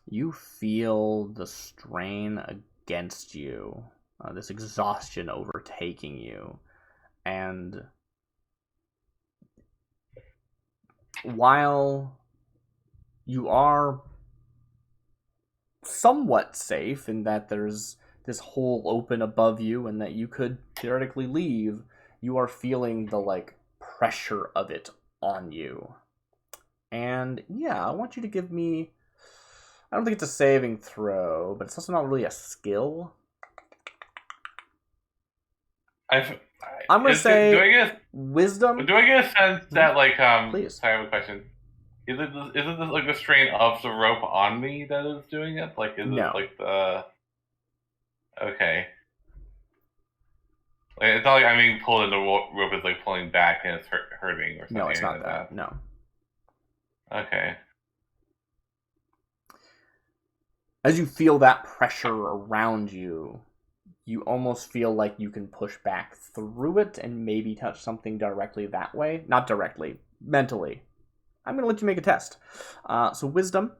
You feel the strain against you, this exhaustion overtaking you, and while you are somewhat safe in that there's this hole open above you and that you could theoretically leave, you are feeling the like pressure of it on you. And yeah, I want you to give me, I don't think it's a saving throw, but it's also not really a skill. I'm gonna say do I get wisdom. Do I get a sense that like Please. Sorry, I have a question. Is it this like the strain of the rope on me that is doing it? Like is it like the okay? Like, it's not like I'm being pulled and the rope is like pulling back and it's hurting or something. No, it's not like that. No. Okay. As you feel that pressure around you, you almost feel like you can push back through it and maybe touch something directly that way. Not directly, mentally. I'm going to let you make a test. So wisdom,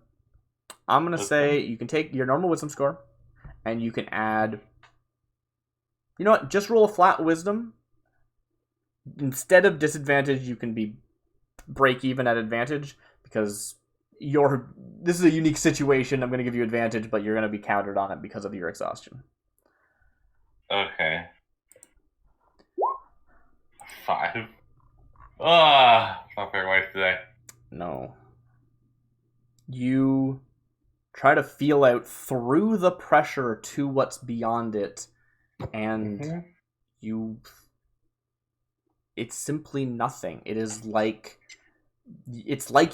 I'm going to say you can take your normal wisdom score and you can add, you know what, just roll a flat wisdom. Instead of disadvantage, you can be break even at advantage because this is a unique situation. I'm going to give you advantage, but you're going to be countered on it because of your exhaustion. Okay. 5. Not very wise today. No. You try to feel out through the pressure to what's beyond it, and it's simply nothing. It's like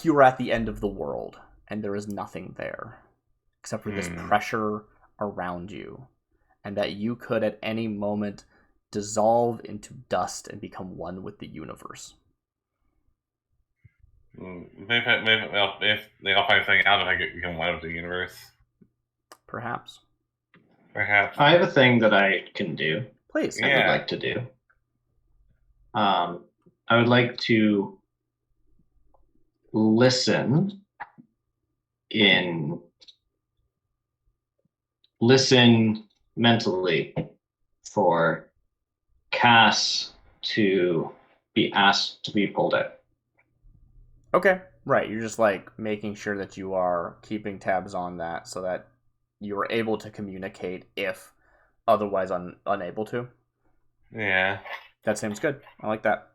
you were at the end of the world, and there is nothing there, except for this pressure around you, and that you could at any moment dissolve into dust and become one with the universe. Maybe I'll find something out if I become one with the universe. Perhaps. I have a thing that I can do. Please. I would like to do. I would like to listen mentally for Cass to be asked to be pulled out. Okay, right. You're just like making sure that you are keeping tabs on that so that you are able to communicate if otherwise unable to. Yeah. That seems good. I like that.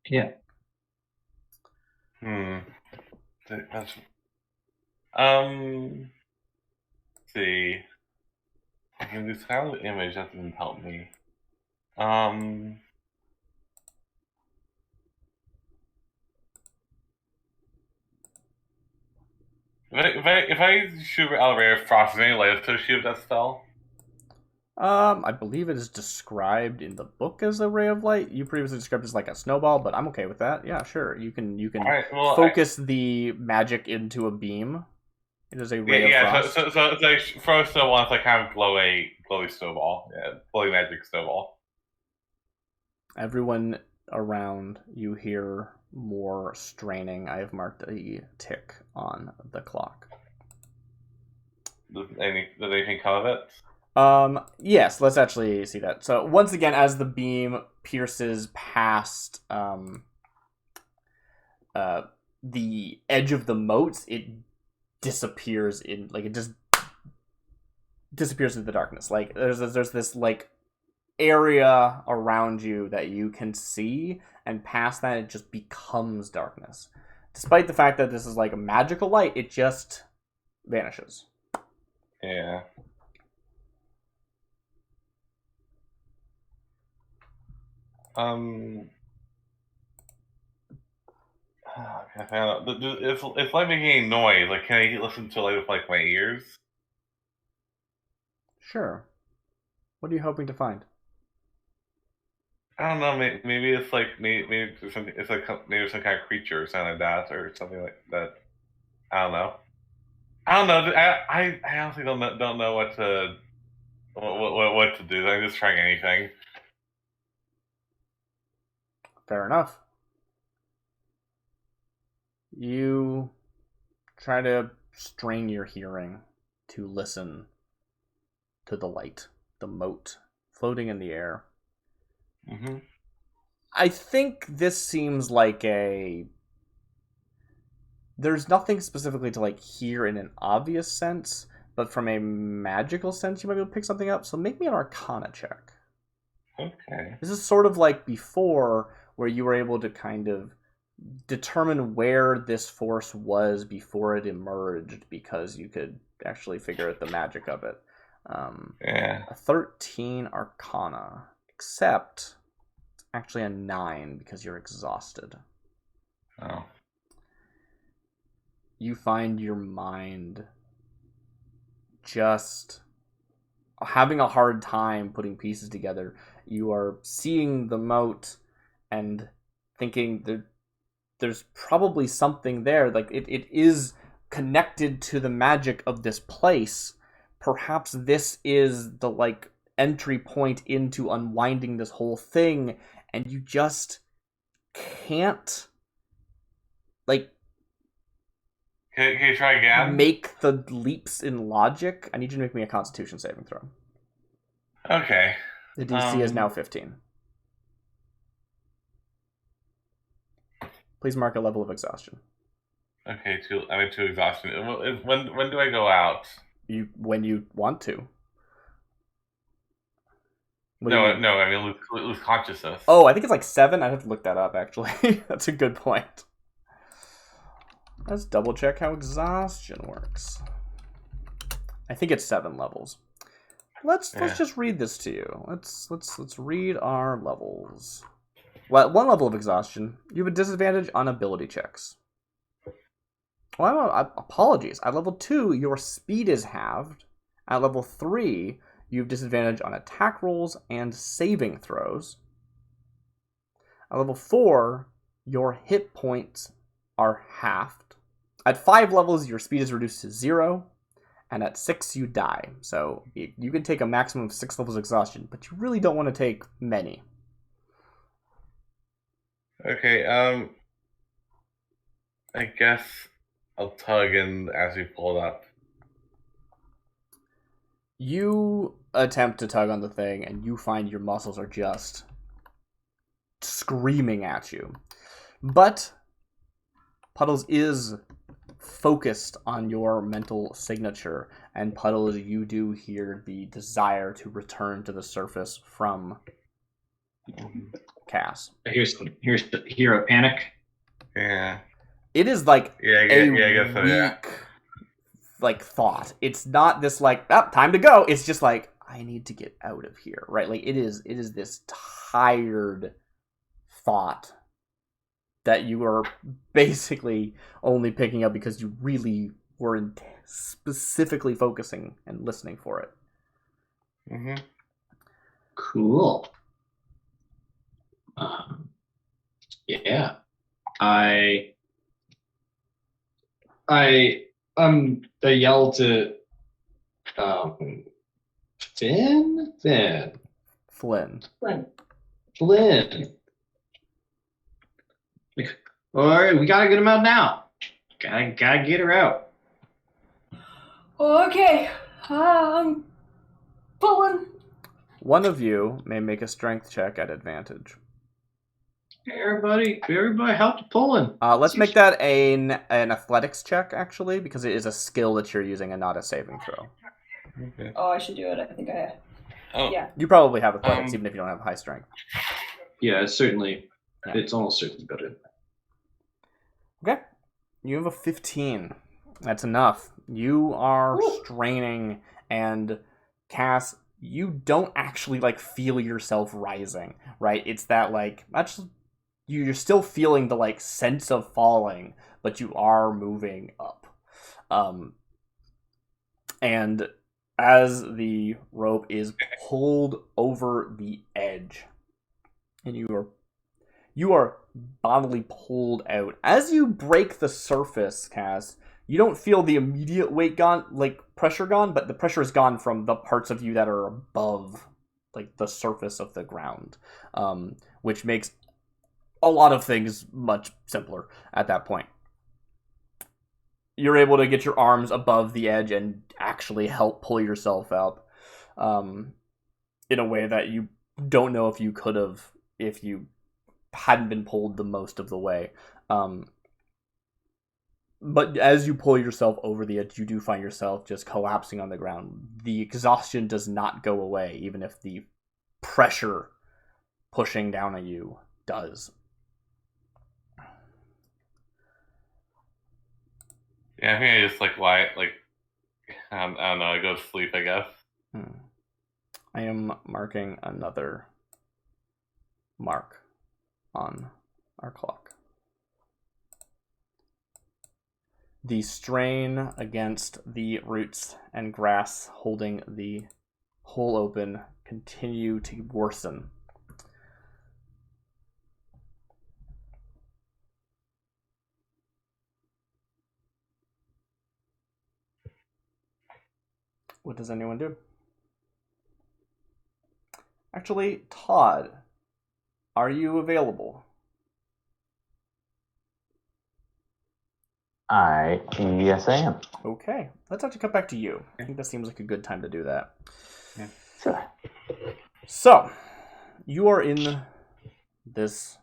Yeah. That's see. I can do silent image, that didn't help me. If I shoot out a ray of frost, is there any light associated with that spell? I believe it is described in the book as a ray of light. You previously described it as like a snowball, but I'm okay with that. Yeah, sure. You can right, well, focus the magic into a beam. It is a ray of Yeah. frost. So Fro still wants like kind of glowy snowball. Yeah, glowy magic snowball. Everyone around, you hear more straining. I have marked a tick on the clock. Does anything come of it? Yes, let's actually see that. So once again, as the beam pierces past the edge of the moat, it disappears it just disappears into the darkness. Like there's this like area around you that you can see, and past that it just becomes darkness. Despite the fact that this is like a magical light, it just vanishes. Yeah. It's like making a noise. Like, can I listen to it with like my ears? Sure. What are you hoping to find? I don't know. Maybe it's like maybe there's something. It's like maybe some kind of creature or something like that, or something like that. I don't know. I don't know. I honestly don't know what to do. I'm just trying anything. Fair enough. You try to strain your hearing to listen to the light, the moat floating in the air. Mm-hmm. I think this seems like there's nothing specifically to like hear in an obvious sense, but from a magical sense you might be able to pick something up. So make me an Arcana check. Okay. This is sort of like before, where you were able to kind of determine where this force was before it emerged, because you could actually figure out the magic of it. Yeah. A 13 Arcana, except it's actually a 9 because you're exhausted. Oh. You find your mind just having a hard time putting pieces together. You are seeing the moat and thinking that there's probably something there. Like it is connected to the magic of this place. Perhaps this is the like entry point into unwinding this whole thing, and you just can't like Can you try again? make the leaps in logic. I need you to make me a Constitution saving throw. Okay. The DC is now 15. Please mark a level of exhaustion. Okay, I'm into exhaustion. When do I go out? When you want to. What do No, you mean? I mean lose consciousness. Oh, I think it's like 7. I'd have to look that up, actually. That's a good point. Let's double check how exhaustion works. I think it's 7 levels. Let's just read this to you. Let's read our levels. Well, at 1 level of exhaustion, you have a disadvantage on ability checks. Well, apologies. At level 2, your speed is halved. At level 3, you have disadvantage on attack rolls and saving throws. At level 4, your hit points are halved. At 5 levels, your speed is reduced to 0. And at 6, you die. So you can take a maximum of 6 levels of exhaustion, but you really don't want to take many. Okay, I guess I'll tug in as we pull up. You attempt to tug on the thing, and you find your muscles are just screaming at you. But Puddles is focused on your mental signature, and Puddles, you do hear the desire to return to the surface from Cass. Here's the hero panic. Yeah. It is like I guess so, weak like thought. It's not this like, time to go. It's just like, I need to get out of here, right? Like it is this tired thought that you are basically only picking up because you really were specifically focusing and listening for it. Mm-hmm. Cool. Yeah. I I yell to Flynn. All right, we gotta get him out now. Gotta get her out. Okay, I'm pulling. One of you may make a strength check at advantage. Everybody help the pulling. Let's make that an athletics check, actually, because it is a skill that you're using and not a saving throw. Okay. Oh, I should do it. I think I. Oh, Yeah. You probably have athletics, even if you don't have high strength. Yeah, certainly. Yeah. It's almost certainly better. Okay. You have a 15. That's enough. You are straining, and Cass, you don't actually feel yourself rising, right? It's that you're still feeling the sense of falling, but you are moving up. And as the rope is pulled over the edge, and you are bodily pulled out. As you break the surface, Cass, you don't feel the immediate weight gone, pressure gone, but the pressure is gone from the parts of you that are above, the surface of the ground, which makes a lot of things much simpler at that point. You're able to get your arms above the edge and actually help pull yourself up, in a way that you don't know if you could have if you hadn't been pulled the most of the way. But as you pull yourself over the edge, you do find yourself just collapsing on the ground. The exhaustion does not go away, even if the pressure pushing down on you does. Yeah, I think I just lie, I don't know, I go to sleep, I guess. I am marking another mark on our clock. The strain against the roots and grass holding the hole open continue to worsen. What does anyone do? Actually, Todd, are you available? Yes, I am. Okay, let's actually cut back to you. I think that seems like a good time to do that. Yeah. Sure. So, you are in this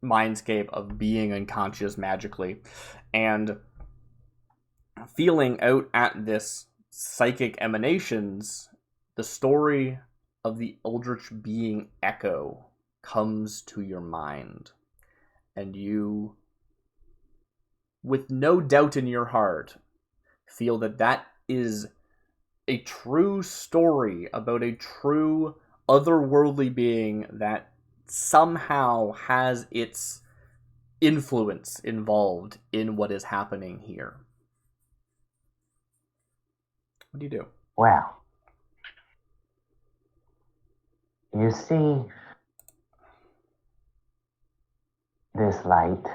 mindscape of being unconscious magically, and feeling out at this psychic emanations, the story of the eldritch being Echo comes to your mind, and you, with no doubt in your heart, feel that that is a true story about a true otherworldly being that somehow has its influence involved in what is happening here. What do you do? Well, you see, this light,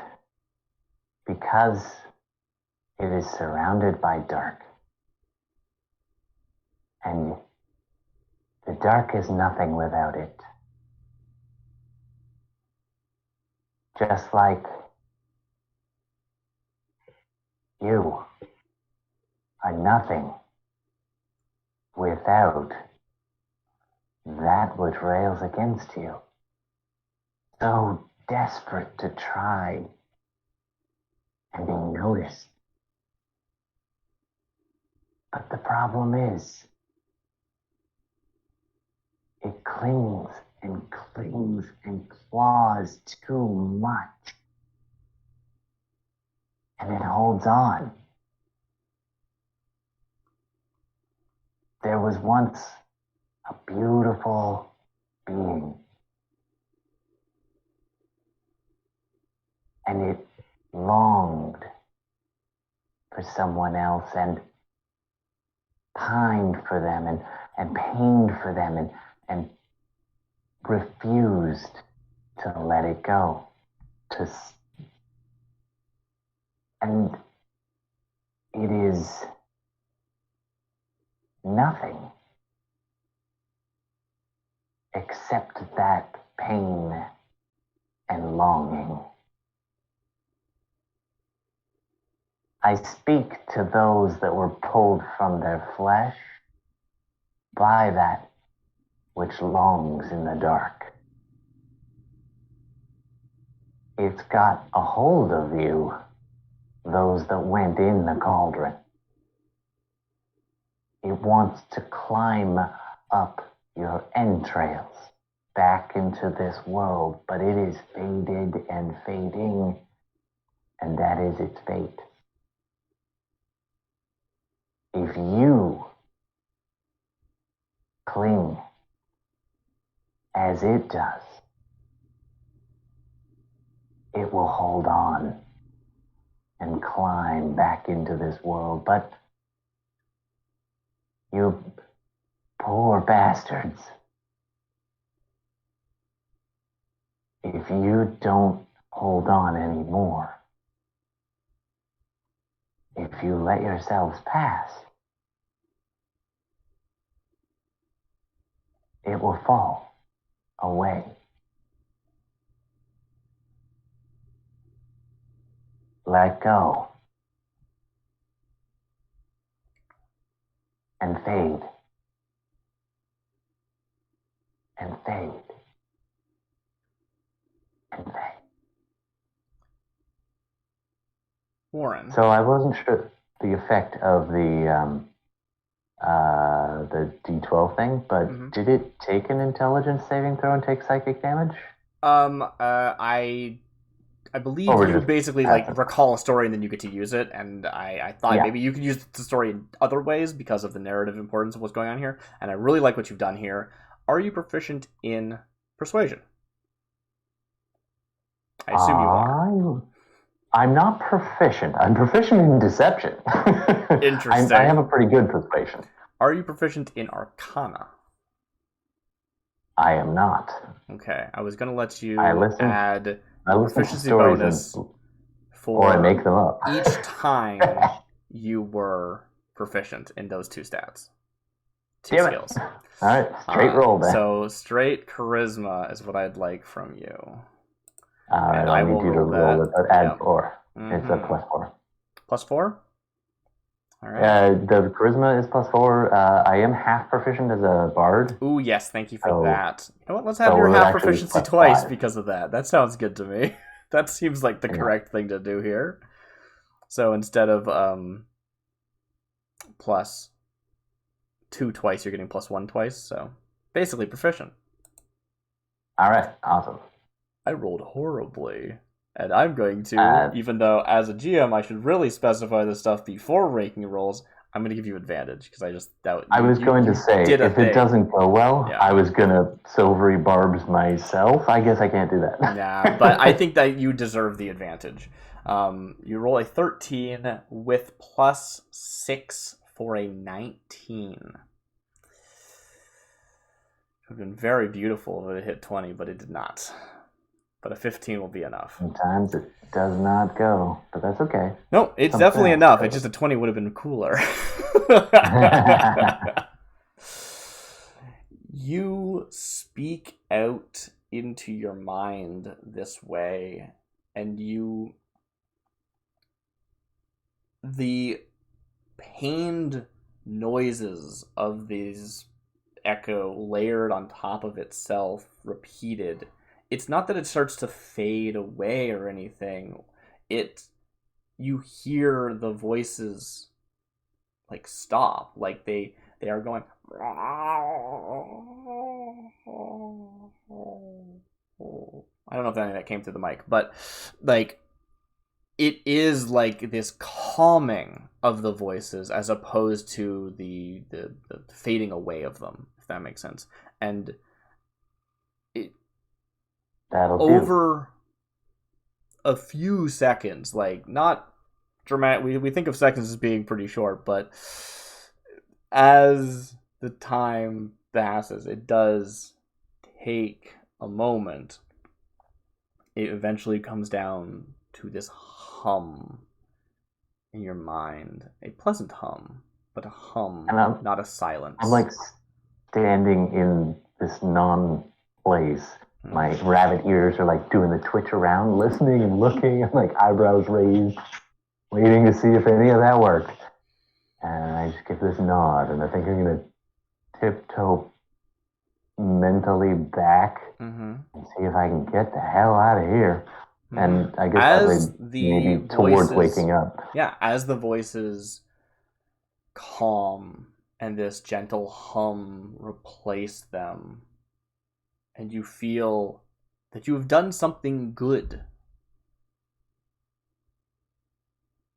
because it is surrounded by dark, and the dark is nothing without it. Just like you are nothing without that which rails against you. So desperate to try and be noticed. But the problem is, it clings and clings and claws too much. And it holds on. There was once a beautiful being. And it longed for someone else and pined for them and pained for them and refused to let it go. And it is nothing except that pain and longing. I speak to those that were pulled from their flesh by that which longs in the dark. It's got a hold of you, those that went in the cauldron. It wants to climb up your entrails back into this world, but it is faded and fading, and that is its fate. If you cling as it does, it will hold on and climb back into this world. But you poor bastards, if you don't hold on anymore, if you let yourselves pass, it will fall away. Let go and fade and fade and fade. Warren. So I wasn't sure the effect of the D12 thing, but did it take an intelligence saving throw and take psychic damage? I believe you basically like recall a story and then you get to use it, and I thought maybe you could use the story in other ways because of the narrative importance of what's going on here, and I really like what you've done here. Are you proficient in persuasion? I assume you are. I'm not proficient. I'm proficient in deception. Interesting. I have a pretty good persuasion. Are you proficient in Arcana? I am not. Okay, I was going to let you add proficiency to bonus or I make them up. each time you were proficient in those two stats. Two skills. All right, straight roll then. So straight charisma is what I'd like from you. All right, I need you to roll it. Add 4. It's a +4. +4? All right. The charisma is +4. I am half proficient as a bard. Ooh, yes, thank you for that. You know what? Let's have your half proficiency twice because of that. That sounds good to me. That seems like the correct thing to do here. So instead of +2 twice, you're getting +1 twice. So basically proficient. All right, awesome. I rolled horribly. And I'm going to, even though as a GM I should really specify this stuff before ranking rolls, I'm going to give you advantage because I just doubt. I was going to say, if it doesn't go well, I was going to silvery barbs myself. I guess I can't do that. Nah, but I think that you deserve the advantage. You roll a 13 with +6 for a 19. It would have been very beautiful if it hit 20, but it did not. But a 15 will be enough. Sometimes it does not go, but that's okay. No, it's definitely enough. It's just a 20 would have been cooler. You speak out into your mind this way, and the pained noises of these echo layered on top of itself, repeated. It's not that it starts to fade away or anything. You hear the voices like stop, like they are going. I don't know if any of that came through the mic, but like it is like this calming of the voices as opposed to the fading away of them, if that makes sense. And over a few seconds, like not dramatic. We think of seconds as being pretty short, but as the time passes, it does take a moment. It eventually comes down to this hum in your mind. A pleasant hum, but a hum, And not a silence. I'm like standing in this non-place. My rabbit ears are like doing the twitch around, listening and looking, and like eyebrows raised, waiting to see if any of that worked. And I just give this nod, and I think I'm gonna tiptoe mentally back and see if I can get the hell out of here. And I guess maybe towards waking up. Yeah, as the voices calm and this gentle hum replace them, and you feel that you have done something good.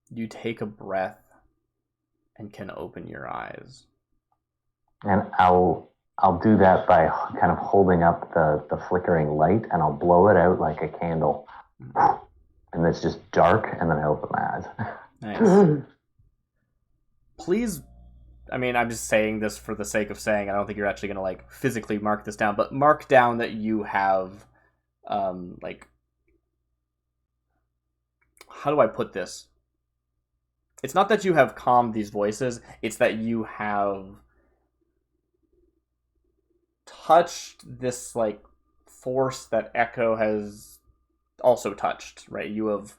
You take a breath and can open your eyes. And I'll do that by kind of holding up the flickering light, and I'll blow it out like a candle. And it's just dark, and then I open my eyes. Nice. Please, I mean, I'm just saying this for the sake of saying, I don't think you're actually going to, like, physically mark this down, but mark down that you have, like, how do I put this? It's not that you have calmed these voices, it's that you have touched this, like, force that Echo has also touched, right? You have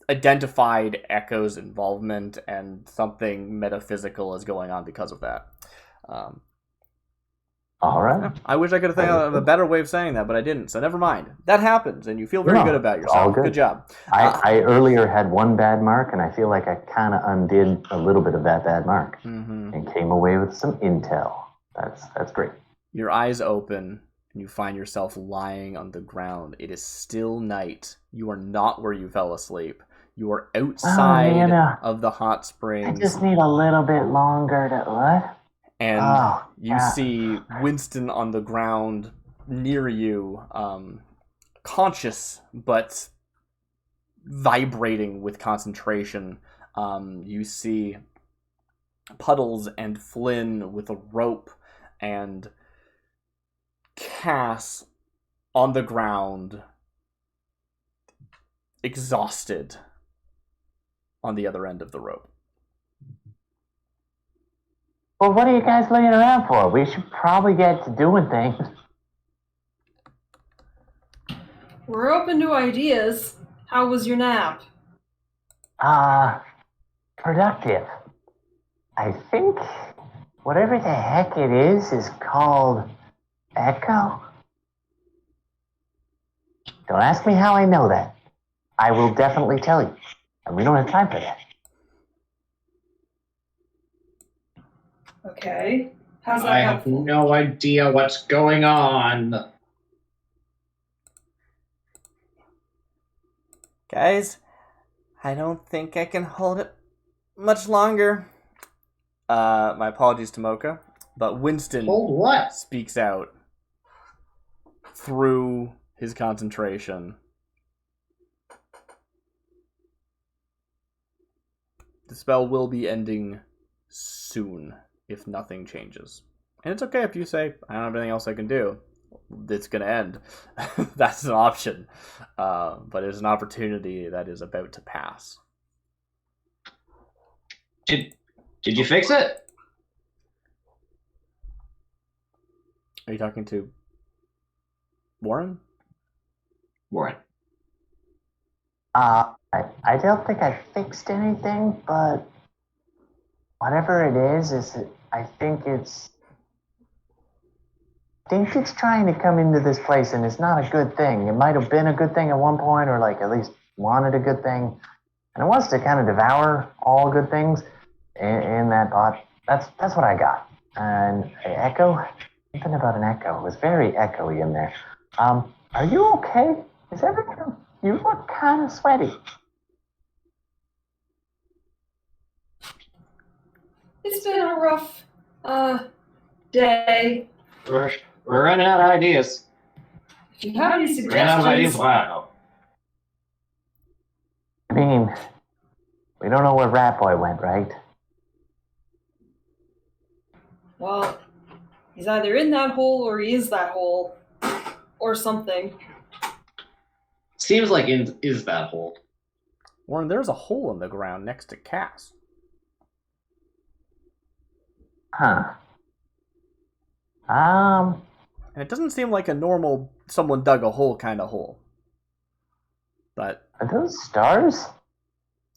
identified Echo's involvement, and something metaphysical is going on because of that. All right. Yeah, I wish I could have thought of a better way of saying that, but I didn't, so never mind. That happens, and you feel very good about yourself. All good job. I earlier had one bad mark, and I feel like I kind of undid a little bit of that bad mark and came away with some intel. That's great. Your eyes open, and you find yourself lying on the ground. It is still night. You are not where you fell asleep. You are outside of the hot springs. I just need a little bit longer to what? And you see Winston on the ground near you, conscious but vibrating with concentration. You see Puddles and Flynn with a rope, and Cass on the ground, exhausted, on the other end of the rope. Well, what are you guys laying around for? We should probably get to doing things. We're open to ideas. How was your nap? Productive. I think whatever the heck it is called Echo. Don't ask me how I know that. I will definitely tell you. And we don't have time for that. Okay. How's that I have helpful? no idea what's going on. Guys, I don't think I can hold it much longer. My apologies to Mocha, but Winston Hold what? speaks out through his concentration. The spell will be ending soon if nothing changes. And it's okay if you say, I don't have anything else I can do. It's going to end. That's an option. But it's an opportunity that is about to pass. Did you fix it? Are you talking to Warren? Warren. I don't think I fixed anything, but whatever it is I think it's trying to come into this place, and it's not a good thing. It might have been a good thing at one point, or like at least wanted a good thing, and it wants to kind of devour all good things in that bot. That's what I got. And Echo, something about an echo. It was very echoey in there. Are you okay? Is everything? You look kind of sweaty. It's been a rough day. We're running out of ideas. If you have any Running out of ideas. suggestions, Wow. I mean, we don't know where Rat Boy went, right? well, he's either in that hole or he is that hole. Or something. Seems like is that hole. Warren, there's a hole in the ground next to Cass. Huh. And it doesn't seem like a normal someone dug a hole kind of hole. But Are those stars?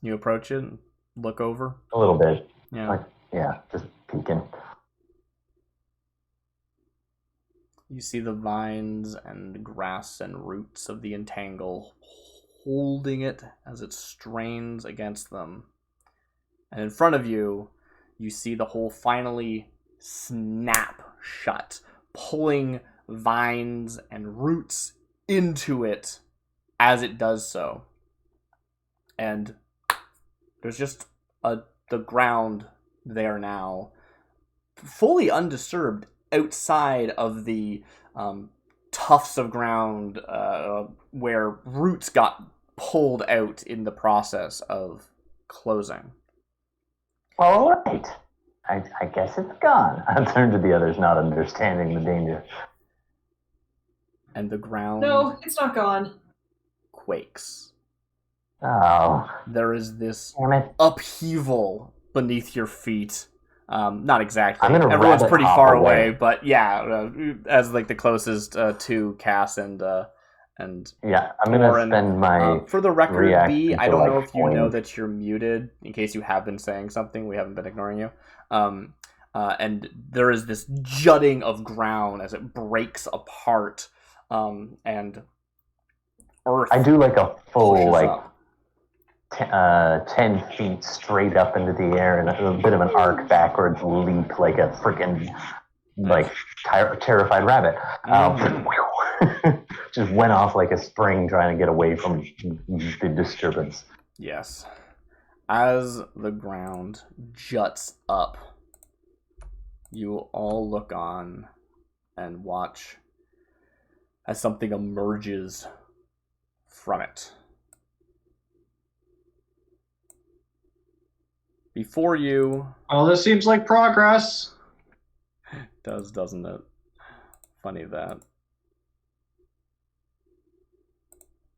you approach it and look over. A little bit. Yeah. Like, yeah, just peeking. You see the vines and grass and roots of the entangle holding it as it strains against them. And in front of you, you see the hole finally snap shut, pulling vines and roots into it as it does so. And there's just the ground there now, fully undisturbed outside of the tufts of ground where roots got pulled out in the process of closing. All right. I guess it's gone. I turn to the others, not understanding the danger. And the ground No, it's not gone. quakes. Oh, There is this damn it. upheaval beneath your feet. Not exactly. I'm gonna Everyone's rabbit pretty hop far away. away, but yeah, as like the closest to Cass and Yeah, I'm gonna Warren. spend my For the record, reaction B, I to, don't know like, if you know point. that you're muted, in case you have been saying something. We haven't been ignoring you. And there is this jutting of ground as it breaks apart, and earth I do like a full pushes like up. 10 feet straight up into the air and a bit of an arc backwards leap like a freaking like terrified rabbit. Just went off like a spring trying to get away from the disturbance. Yes. As the ground juts up, you all look on and watch as something emerges from it. Before you, Oh, this seems like progress. doesn't it? Funny that.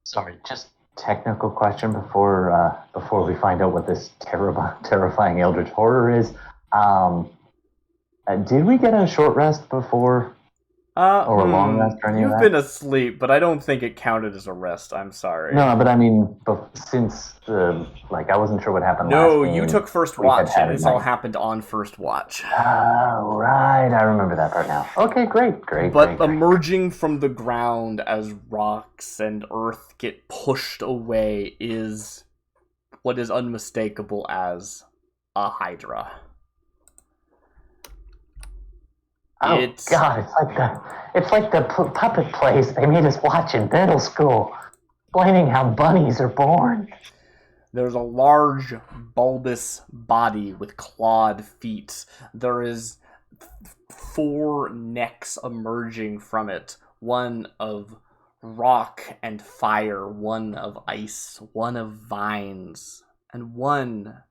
Sorry, just technical question before we find out what this terrifying eldritch horror is. Did we get a short rest before? Or a long rest or any of You've that? been asleep, but I don't think it counted as a rest. I'm sorry. No, but I mean, since I wasn't sure what happened No, last game. you took first we had watch, had and a this all night. happened on first watch. Oh, right. I remember that part now. Okay, great. But emerging from the ground as rocks and earth get pushed away is what is unmistakable as a Hydra. Oh, God, it's like the puppet plays they made us watch in middle school, explaining how bunnies are born. There's a large, bulbous body with clawed feet. There is 4 necks emerging from it. One of rock and fire, one of ice, one of vines, and one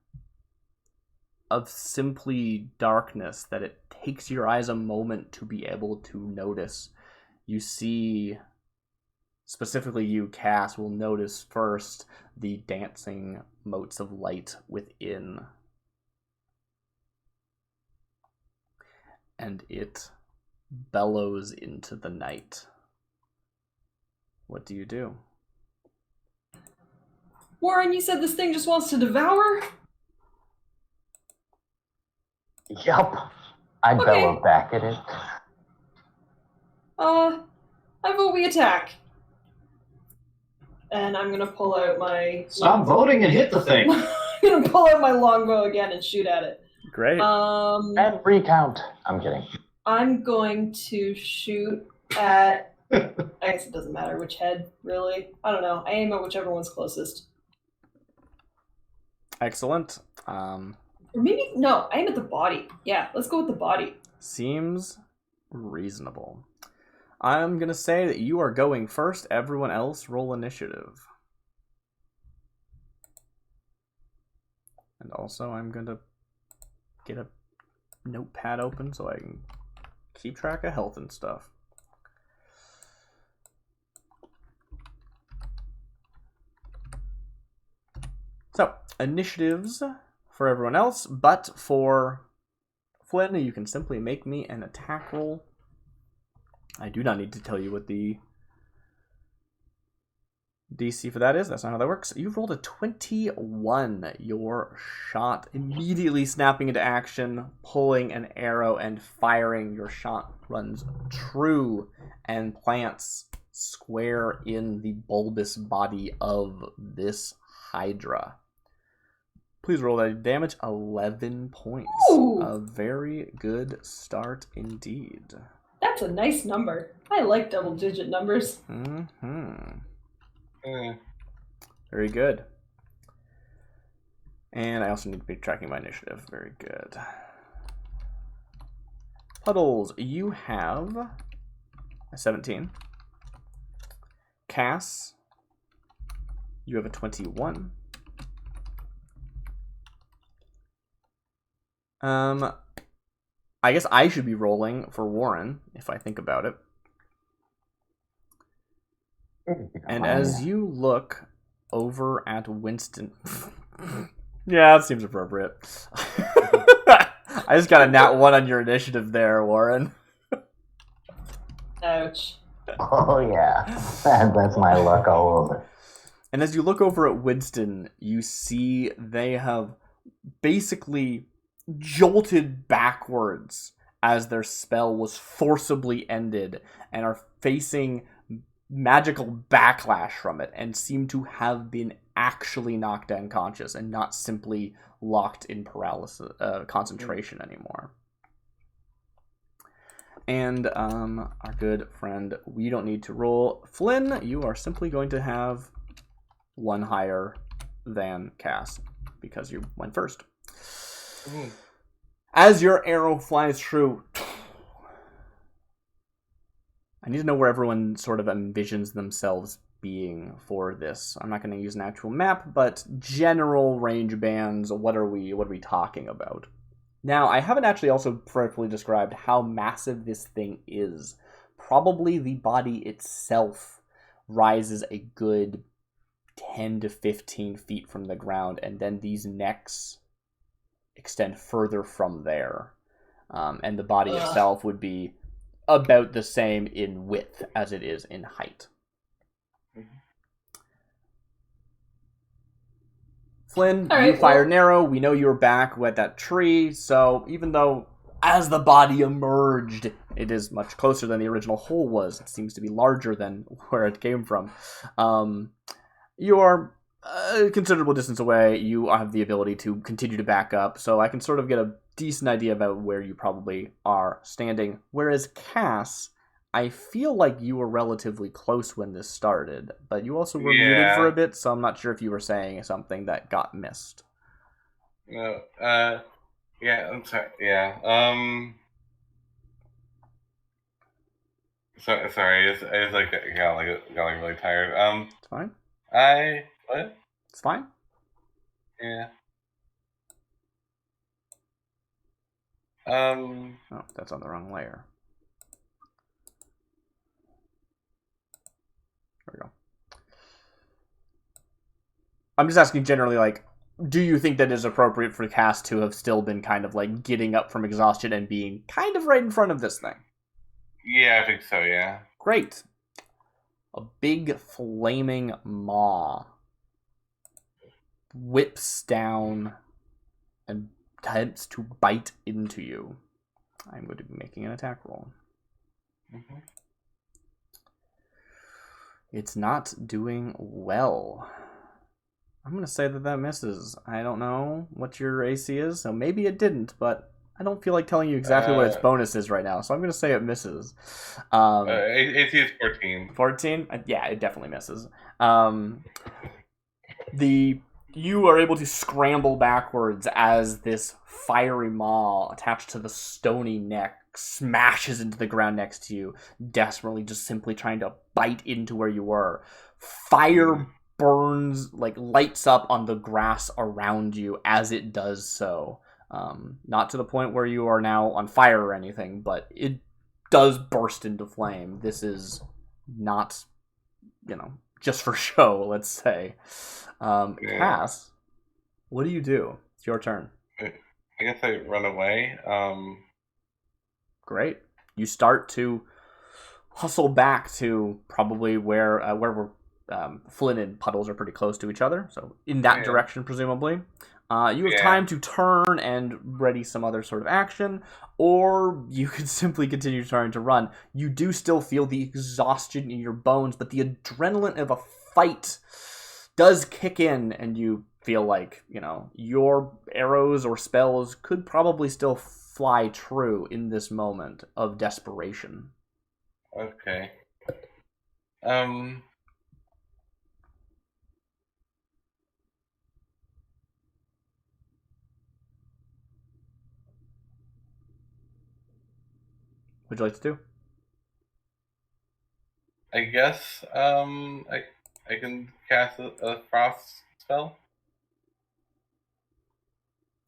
of simply darkness that it takes your eyes a moment to be able to notice. You see, specifically you, Cass, will notice first the dancing motes of light within. And it bellows into the night. What do you do? Warren, you said this thing just wants to devour? Yup. I bellow back at it. I vote we attack. And I'm gonna pull out my... Stop voting and hit the thing. I'm gonna pull out my longbow again and shoot at it. Great. And recount. I'm kidding. I'm going to shoot at... I guess it doesn't matter which head, really. I don't know. I aim at whichever one's closest. Excellent. Or maybe... No, I aim at the body. Yeah, let's go with the body. Seems reasonable. I'm going to say that you are going first. Everyone else roll initiative. And also, I'm going to get a notepad open so I can keep track of health and stuff. So, initiatives for everyone else, but for Flynn, you can simply make me an attack roll. I do not need to tell you what the DC for that is. That's not how that works. You've rolled a 21. Your shot immediately snapping into action, pulling an arrow and firing. Your shot runs true and plants square in the bulbous body of this Hydra. Please roll that damage. 11 points. Ooh. A very good start indeed. That's a nice number. I like double-digit numbers. Mm-hmm. Eh. Very good. And I also need to be tracking my initiative. Very good. Puddles, you have a 17. Cass, you have a 21. I guess I should be rolling for Warren, if I think about it. And as you look over at Winston... yeah, that seems appropriate. I just got a nat 1 on your initiative there, Warren. Ouch. Oh, yeah. That's my luck all over. And as you look over at Winston, you see they have basically jolted backwards as their spell was forcibly ended and are facing magical backlash from it and seem to have been actually knocked unconscious and not simply locked in paralysis concentration anymore. And our good friend, we don't need to roll. Flynn, you are simply going to have one higher than Cass because you went first. As your arrow flies through, I need to know where everyone sort of envisions themselves being for this. I'm not going to use an actual map, but general range bands. What are we talking about? Now, I haven't actually also properly described how massive this thing is. Probably the body itself rises a good 10 to 15 feet from the ground, and then these necks extend further from there. And the body itself would be about the same in width as it is in height. Flynn, All right, you fired an arrow. We know you were back with that tree, so even though as the body emerged, it is much closer than the original hole was. It seems to be larger than where it came from. You are a considerable distance away. You have the ability to continue to back up, so I can sort of get a decent idea about where you probably are standing. Whereas Cass, I feel like you were relatively close when this started, but you also were muted for a bit, so I'm not sure if you were saying something that got missed. No, yeah, I'm sorry. Yeah, sorry. I just like got really tired. It's fine. What? It's fine. Yeah. Oh, that's on the wrong layer. There we go. I'm just asking generally, like, do you think that it is appropriate for Cass to have still been kind of like getting up from exhaustion and being kind of right in front of this thing? Yeah, I think so, yeah. Great. A big flaming maw whips down and attempts to bite into you. I'm going to be making an attack roll. Mm-hmm. It's not doing well. I'm going to say that misses. I don't know what your AC is, so maybe it didn't, but I don't feel like telling you exactly what its bonus is right now, so I'm going to say it misses. AC is 14. 14? Yeah, it definitely misses. You are able to scramble backwards as this fiery maw attached to the stony neck smashes into the ground next to you, desperately just simply trying to bite into where you were. Fire burns, lights up on the grass around you as it does so. Not to the point where you are now on fire or anything, but it does burst into flame. This is not, just for show, let's say. Cass, What do you do? It's your turn. I guess I run away. Great. You start to hustle back to probably where we're Flynn and Puddles are pretty close to each other, so in that direction, presumably. You have time to turn and ready some other sort of action, or you could simply continue trying to run. You do still feel the exhaustion in your bones, but the adrenaline of a fight does kick in, and you feel like, your arrows or spells could probably still fly true in this moment of desperation. Okay. What'd you like to do? I guess I can cast a frost spell.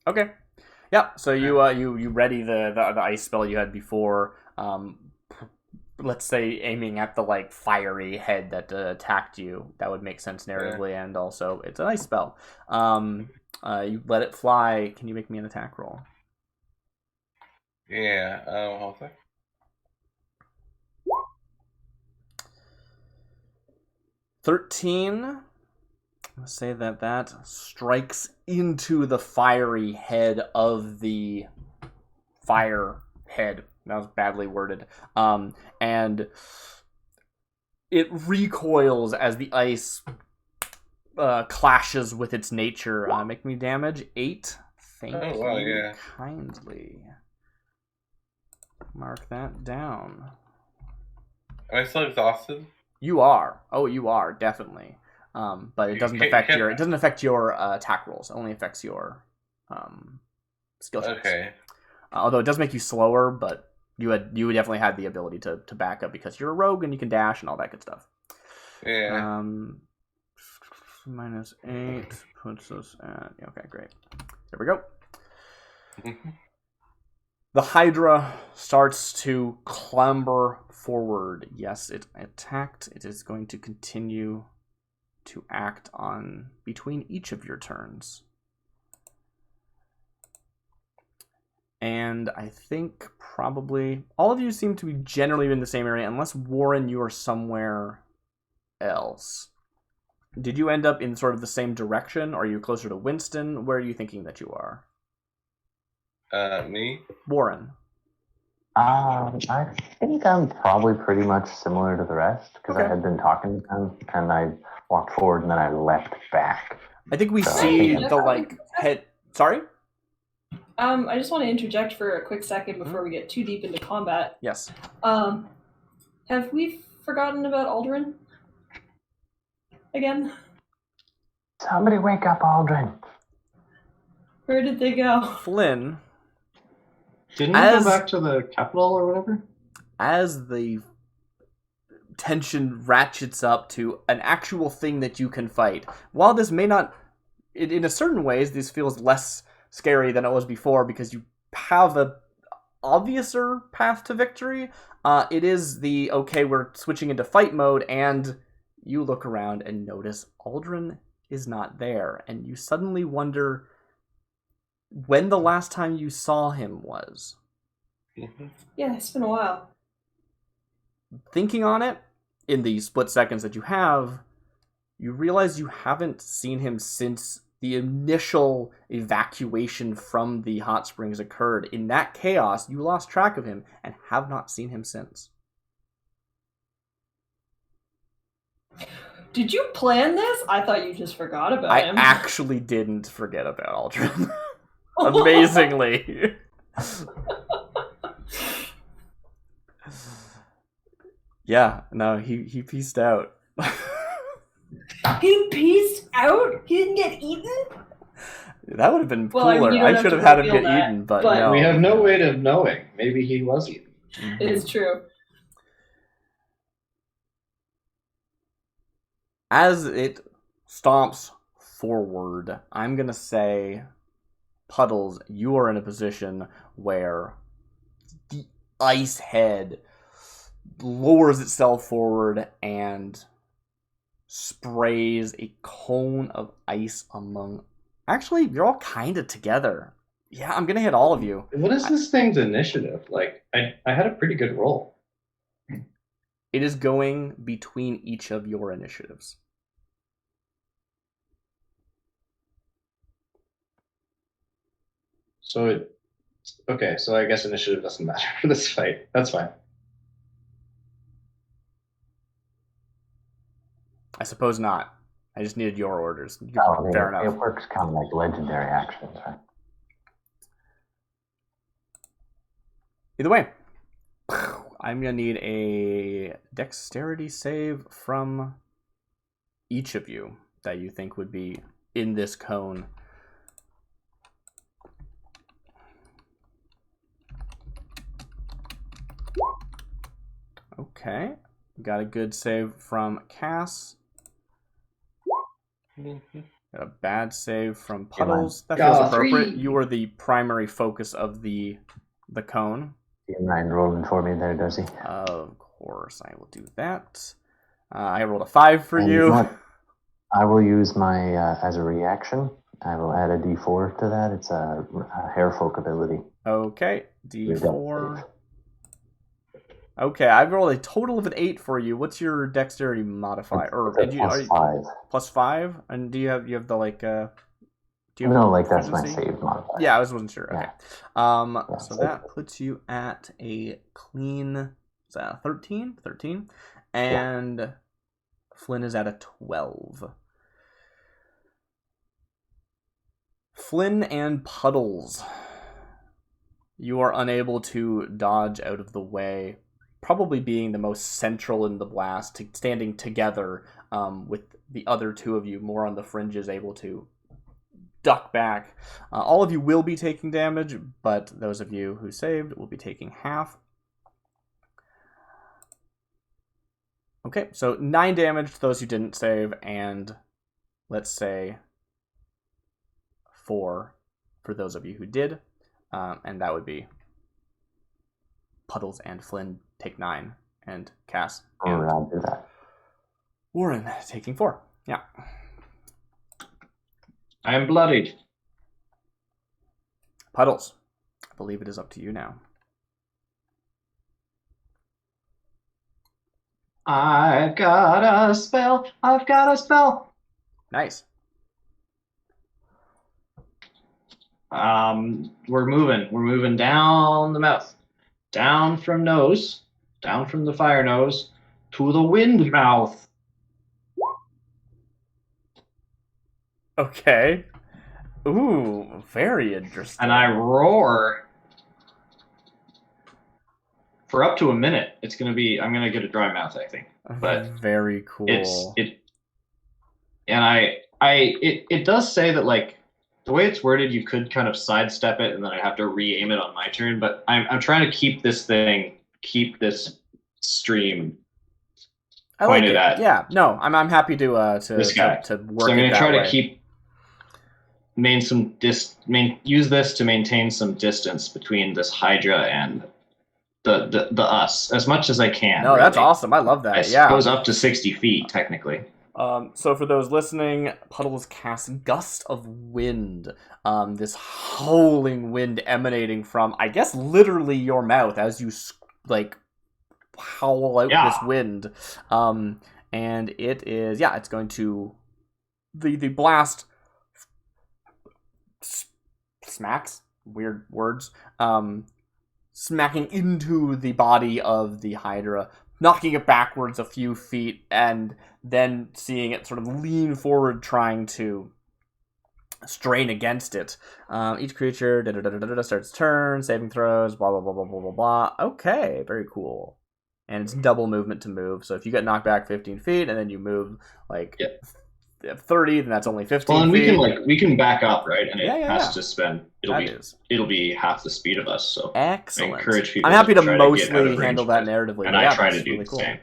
Okay. Yeah. So you ready the ice spell you had before. Let's say aiming at the fiery head that attacked you. That would make sense narratively, and also it's an ice spell. You let it fly. Can you make me an attack roll? Yeah. Hold on. 13. Let's say that strikes into the fiery head of the fire head. That was badly worded. And it recoils as the ice clashes with its nature. Make me damage 8. Thank you kindly. Mark that down. Am I still exhausted? You are. Oh, you are definitely. But it doesn't affect your attack rolls. It only affects your skill checks. Okay. Although it does make you slower, but you definitely had the ability to back up because you're a rogue and you can dash and all that good stuff. Yeah. -8 puts us at... Okay, great. There we go. The Hydra starts to clamber forward. Yes, it attacked. It is going to continue to act on between each of your turns. And I think probably all of you seem to be generally in the same area, unless Warren, you are somewhere else. Did you end up in sort of the same direction? Or are you closer to Winston? Where are you thinking that you are? Me? Warren. I think I'm probably pretty much similar to the rest because I had been talking to them and I walked forward and then I leapt back. I think we see the head. Sorry? I just want to interject for a quick second before we get too deep into combat. Yes. Have we forgotten about Aldrin? Again? Somebody wake up Aldrin. Where did they go? Flynn. Didn't we go back to the capital or whatever? As the tension ratchets up to an actual thing that you can fight, while this may not, in a certain ways, this feels less scary than it was before because you have a obviouser path to victory. It is the, okay, we're switching into fight mode, and you look around and notice Aldrin is not there, and you suddenly wonder when the last time you saw him was. Yeah, it's been a while. Thinking on it, in the split seconds that you have, you realize you haven't seen him since the initial evacuation from the hot springs occurred. In that chaos, you lost track of him and have not seen him since. Did you plan this? I thought you just forgot about him. I actually didn't forget about Aldrin. Amazingly. Yeah, no, he pieced out. He pieced out? He didn't get eaten? That would have been cooler. I mean, I should have had him get eaten, but no. We have no way of knowing. Maybe he was eaten. Mm-hmm. It is true. As it stomps forward, I'm going to say, Puddles, you are in a position where the ice head lowers itself forward and sprays a cone of ice among Actually, you're all kind of together. Yeah, I'm gonna hit all of you. What is this thing's initiative? Like, I had a pretty good roll. It is going between each of your initiatives. So so I guess initiative doesn't matter for this fight. That's fine. I suppose not. I just needed your orders. Oh, Fair it enough. works kind of like legendary actions, right? Either way, I'm going to need a dexterity save from each of you that you think would be in this cone. Okay. Got a good save from Cass. Got a bad save from Puddles. That feels appropriate. 3. You are the primary focus of the cone. Do you mind rolling for me there, Darcy? Of course, I will do that. I rolled a 5 for And you. know what? I will use my, as a reaction, I will add a d4 to that. It's a hairfolk ability. Okay, Your dex D4. save. Okay, I've rolled a total of an 8 for you. What's your dexterity modifier? Or It's a plus 5. plus 5? And do you have the like? Do you have No, like that's my proficiency? save modifier. Yeah, I wasn't sure. Okay. Yeah. So so- that puts you at a clean. Is that a 13? 13. And Flynn is at a 12. Flynn and Puddles. You are unable to dodge out of the way, probably being the most central in the blast, standing together with the other two of you more on the fringes, able to duck back. All of you will be taking damage, but those of you who saved will be taking half. Okay, so 9 damage to those who didn't save, and let's say 4 for those of you who did. And that would be Puddles and Flynn take 9, and Cass and I'll do that. Warren taking 4. Yeah. I am bloodied. Puddles, I believe it is up to you now. I've got a spell. I've got a spell. Nice. We're moving. We're moving down the mouth. Down from nose. Down from the fire nose. To the wind mouth. Okay. Ooh, very interesting. And I roar. For up to a minute. It's gonna be. I'm gonna get a dry mouth, I think. But very cool. It does say that, like, the way it's worded, you could kind of sidestep it and then I'd have to re-aim it on my turn, but I'm trying to keep this stream I like pointed it. at Yeah, no, I'm happy to this guy. to work So I'm it gonna that try way. to use this to maintain some distance between this Hydra and the us as much as I can. No, that's really. awesome. I love that. It Yeah. goes up to 60 feet technically. So for those listening, Puddles casts Gust of Wind. This howling wind emanating from, I guess, literally your mouth as you howl out this wind. And it is, it's going to the blast smacks, weird words, smacking into the body of the Hydra, knocking it backwards a few feet, and then seeing it sort of lean forward, trying to strain against it. Each creature starts turn, saving throws, blah, blah, blah, blah, blah, blah, blah. Okay, very cool. And it's double movement to move, so if you get knocked back 15 feet, and then you move, 30, then that's only 15 Well, and feet. we can back up, right? And it Yeah. has to spend. It'll be half the speed of us. So Excellent. I encourage people. I'm happy to try get out of mostly range handle of that it. narratively. And but I try that's to do really the cool. same.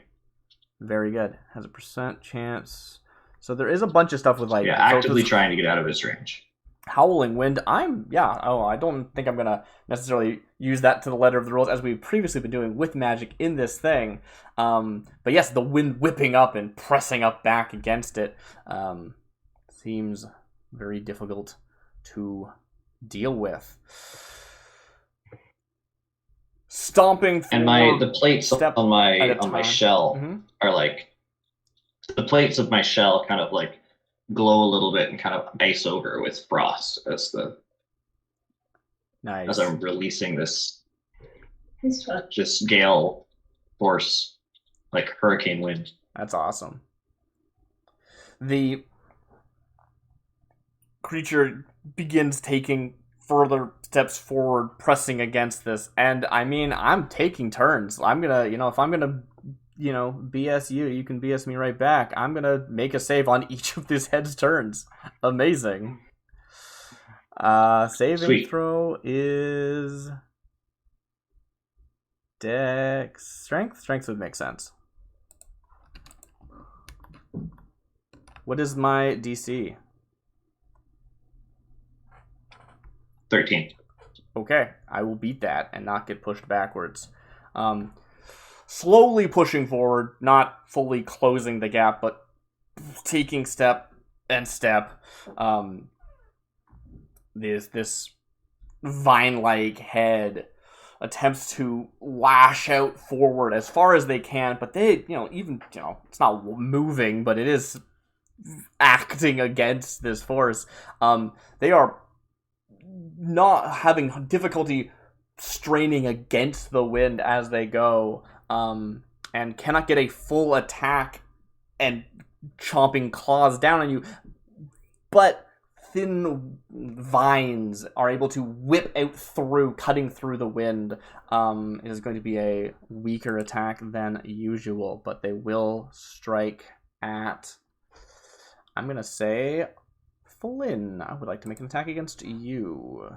Very good. Has a % chance. So there is a bunch of stuff with Actively trying to get out of his range. Howling Wind. I don't think I'm gonna necessarily use that to the letter of the rules as we've previously been doing with magic in this thing. But yes, the wind whipping up and pressing up back against it seems very difficult to deal with. Stomping And forward, the plates step on my at a on my time. shell Mhm. are like the plates of my shell kind of like glow a little bit and kind of ice over with frost as Nice. I'm releasing this It's fun. gale force, like hurricane wind. That's awesome. The creature begins taking further steps forward, pressing against this. And I mean, I'm taking turns. I'm gonna, if I'm gonna, BS you, you can BS me right back. I'm gonna make a save on each of these head's turns. Amazing. Saving Sweet. throw is Dex strength. Strength would make sense. What is my DC? 13. Okay, I will beat that and not get pushed backwards. Slowly pushing forward, not fully closing the gap, but taking step and step. This vine-like head attempts to lash out forward as far as they can, but they, it's not moving, but it is acting against this force. They are not having difficulty straining against the wind as they go, and cannot get a full attack and chomping claws down on you, but thin vines are able to whip out through, cutting through the wind. It is going to be a weaker attack than usual, but they will strike at, I'm going to say, Flynn. I would like to make an attack against you.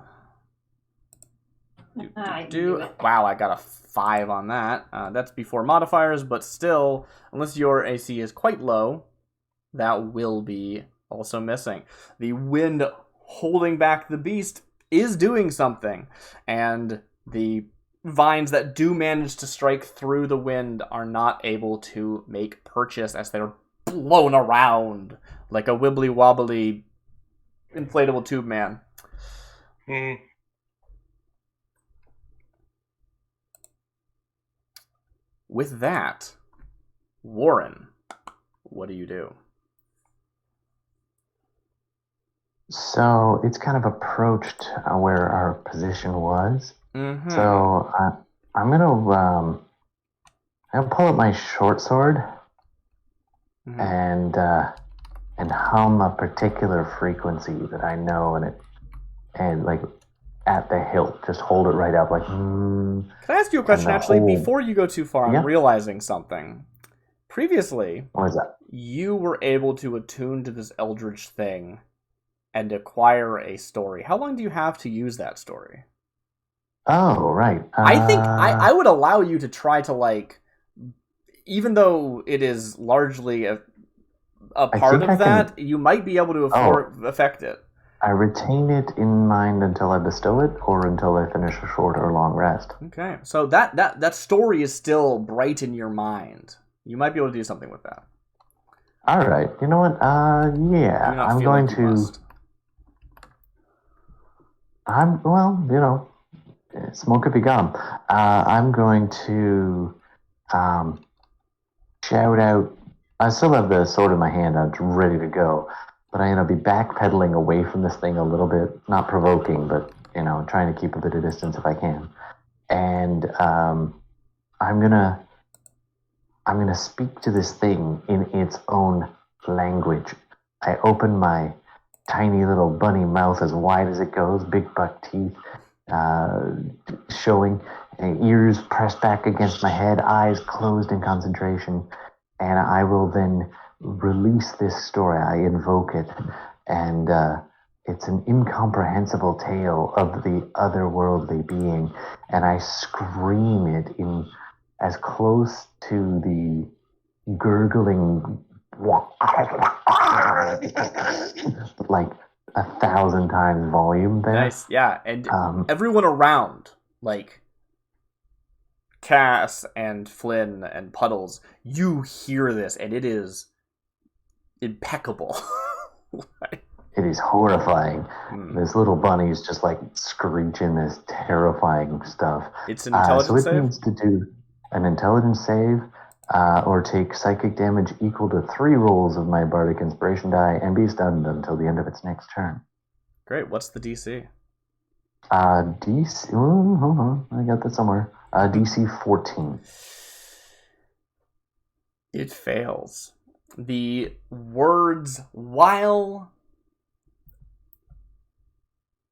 Wow, I got a 5 on that. That's before modifiers, but still, unless your AC is quite low, that will be also missing. The wind holding back the beast is doing something, and the vines that do manage to strike through the wind are not able to make purchase as they're blown around like a wibbly wobbly inflatable tube man. With that, Warren, what do you do? So it's kind of approached where our position was. Mm-hmm. So I'm gonna pull up my short sword and hum a particular frequency that I know, and like at the hilt, just hold it right up, like. Can I ask you a question? Actually, before you go too far, Yeah. I'm realizing something. Previously, What is that? you were able to attune to this eldritch thing and acquire a story. How long do you have to use that story? Oh, right. I think I would allow you to try to, even though it is largely a part of that, you might be able to affect it. I retain it in mind until I bestow it, or until I finish a short or long rest. Okay, so that story is still bright in your mind. You might be able to do something with that. All right. You know what? Yeah. I'm going to. Smoke it be gum. I'm going to shout out. I still have the sword in my hand. I'm ready to go. But I'm going to be backpedaling away from this thing a little bit. Not provoking, but, trying to keep a bit of distance if I can. And I'm gonna speak to this thing in its own language. I open my tiny little bunny mouth as wide as it goes, big buck teeth showing, ears pressed back against my head, eyes closed in concentration, and I will then release this story. I invoke it, and it's an incomprehensible tale of the otherworldly being, and I scream it in as close to the gurgling like 1,000 times volume there. Nice, yeah, and everyone around, like Cass and Flynn and Puddles, you hear this, and it is impeccable. It is horrifying. Hmm. This little bunny is just like screeching this terrifying stuff. It's an intelligence so it save? needs to do an intelligence save or take psychic damage equal to 3 rolls of my bardic inspiration die and be stunned until the end of its next turn. Great. What's the DC? DC. Hold on. I got that somewhere. DC 14. It fails. The words, while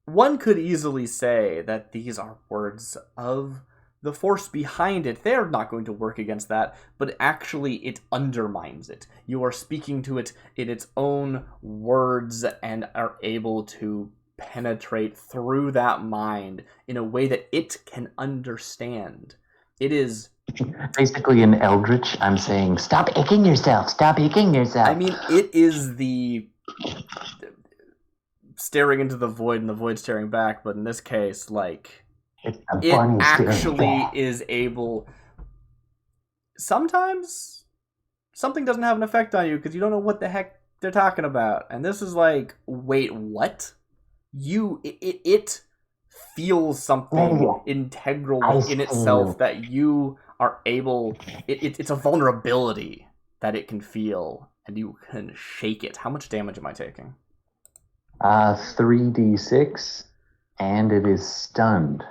one could easily say that these are words of the force behind it, they're not going to work against that, but actually it undermines it. You are speaking to it in its own words and are able to penetrate through that mind in a way that it can understand. It is basically in Eldritch. I'm saying, stop icking yourself. Stop icking yourself. I mean, it is the staring into the void and the void staring back, but in this case, like, it actually is able. Sometimes something doesn't have an effect on you because you don't know what the heck they're talking about, and this is like, wait, what? It feels something integral in itself that you are able. It's a vulnerability that it can feel, and you can shake it. How much damage am I taking? 3d6, and it is stunned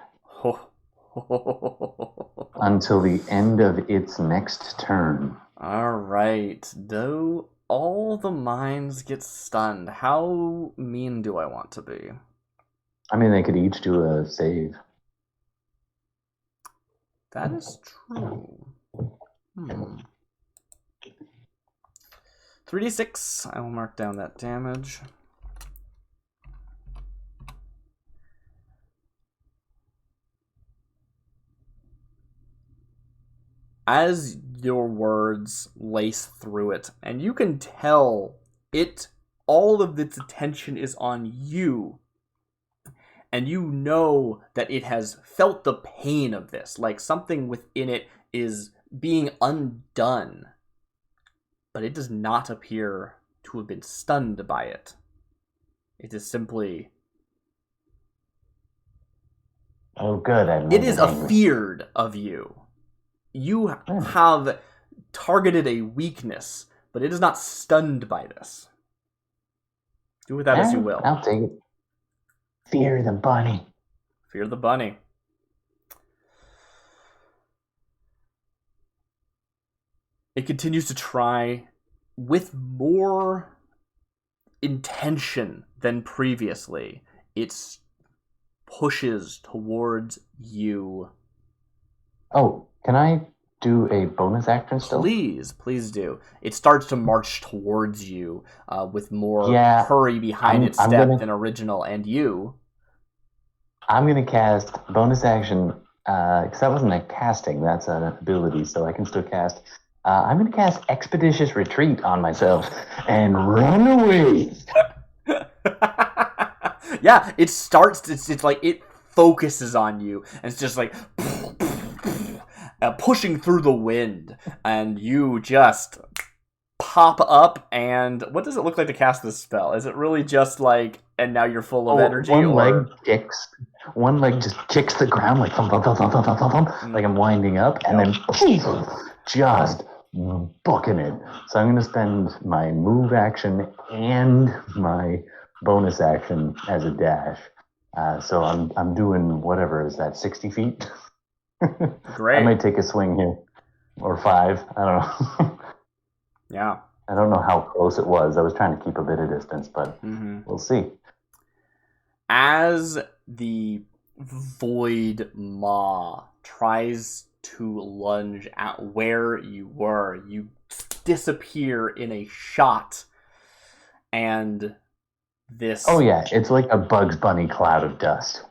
until the end of its next turn. All right. Do all the mines get stunned? How mean do I want to be? I mean, they could each do a save. That is true. 3d6. I will mark down that damage. As your words lace through it, and you can tell all of its attention is on you, and you know that it has felt the pain of this, like something within it is being undone, but it does not appear to have been stunned by it. It is simply... Oh, good. It is afeared of you. You have targeted a weakness, but it is not stunned by this. Do with that as you will. I'll take it. Fear the bunny. Fear the bunny. It continues to try with more intention than previously. It pushes towards you. Oh, can I do a bonus action still? Please do. It starts to march towards you with more hurry behind its step than original, and you... I'm going to cast bonus action, because that wasn't a casting, that's an ability, so I can still cast. I'm going to cast Expeditious Retreat on myself and run away. Yeah, it starts, it's like, it focuses on you, and it's just like... pushing through the wind, and you just pop up, and what does it look like to cast this spell? Is it really just like, and now you're full of energy? One leg just kicks the ground like thump, thump, thump, thump, thump, thump, thump, like I'm winding up, and then just booking it. So I'm going to spend my move action and my bonus action as a dash. So I'm doing whatever is that, 60 feet? Great. I might take a swing here, or 5. I don't know. Yeah. I don't know how close it was. I was trying to keep a bit of distance, but we'll see. As the void maw tries to lunge at where you were, you disappear in a shot, and this... Oh yeah, it's like a Bugs Bunny cloud of dust.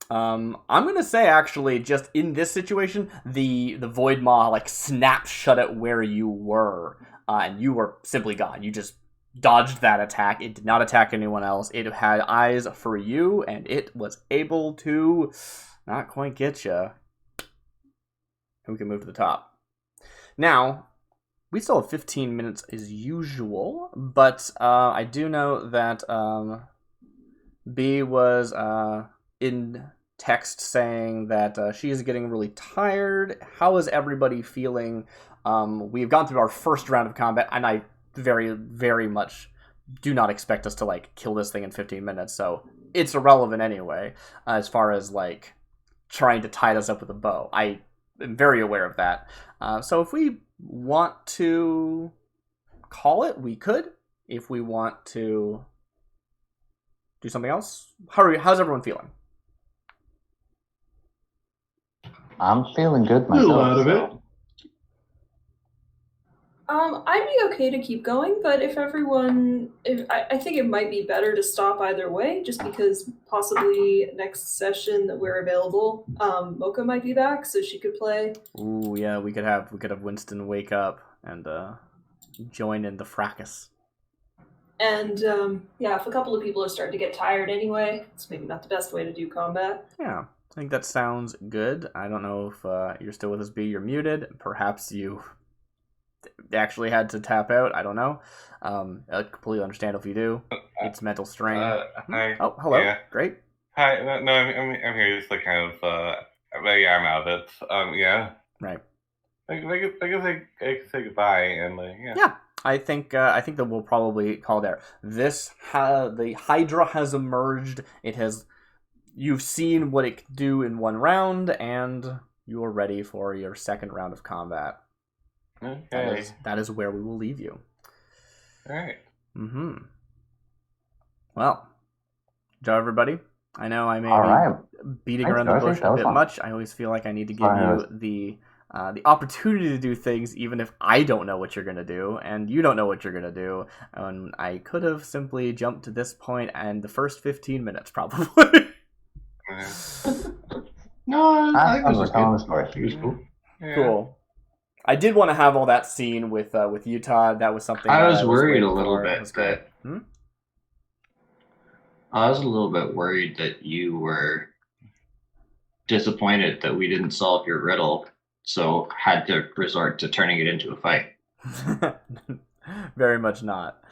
I'm gonna say, actually, just in this situation, the void maw like snaps shut at where you were, and you were simply gone. You just dodged that attack. It did not attack anyone else. It had eyes for you, and it was able to not quite get you. And we can move to the top. Now, we still have 15 minutes as usual, but I do know that B was in text saying that she is getting really tired. How is everybody feeling? We've gone through our first round of combat, and I very, very much do not expect us to like kill this thing in 15 minutes, so it's irrelevant anyway, as far as like trying to tie us up with a bow. I am very aware of that. So if we want to call it, we could. If we want to do something else, how's everyone feeling? I'm feeling good A myself. little out of it. I'd be okay to keep going, but if I think it might be better to stop either way, just because possibly next session that we're available, Mocha might be back, so she could play. Ooh, yeah, we could have Winston wake up and join in the fracas. And if a couple of people are starting to get tired anyway, it's maybe not the best way to do combat. Yeah, I think that sounds good. I don't know if you're still with us, B. You're muted. Perhaps you actually had to tap out. I don't know. I completely understand if you do. It's mental strain. Hi. Oh, hello. Yeah. Great. Hi. No, I'm here. Just like kind of. But yeah, I'm out of it. Yeah. Right. I can say goodbye and yeah. Yeah. I think that we'll probably call there. The Hydra has emerged. You've seen what it can do in one round, and you are ready for your second round of combat. Okay. That is where we will leave you. All right. Mm-hmm. Well, Joe, everybody. I know I may be beating Thanks, around the Darcy. bush That a was bit fun. much. I always feel like I need to give Sorry, you the opportunity to do things, even if I don't know what you're going to do, and you don't know what you're going to do. And I could have simply jumped to this point and the first 15 minutes, probably. No, I think this was telling good. the story. It was cool. Yeah. Cool. I did want to have all that scene with Utah. That was something I that was worried a waiting little for. bit It was great. I was a little bit worried that you were disappointed that we didn't solve your riddle, so had to resort to turning it into a fight. Very much not.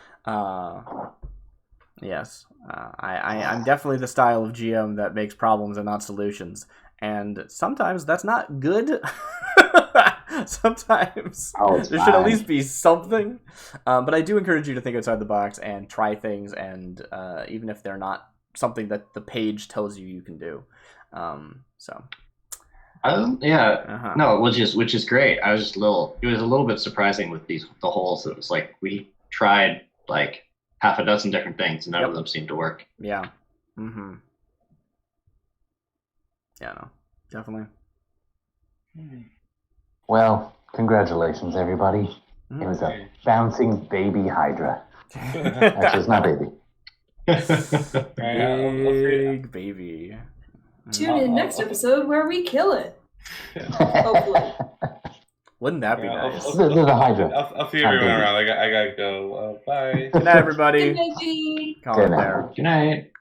Yes. I'm definitely the style of GM that makes problems and not solutions. And sometimes that's not good. Sometimes Oh, there should at least be something. But I do encourage you to think outside the box and try things, and even if they're not something that the page tells you can do. So. Yeah, no, which is great. I was just it was a little bit surprising with the holes. It was like we tried like half a dozen different things, and none of them seemed to work. Yeah. Mm-hmm. Yeah, no, definitely. Well, congratulations, everybody. It was a bouncing baby Hydra. Actually, it's not baby. Big baby. Tune in next episode where we kill it. Hopefully. Wouldn't that be Yeah, nice? There's a Hydra. I'll see everyone around. I gotta go. Bye. Good night, everybody. Good night, G. Call Good it night. there. Good night.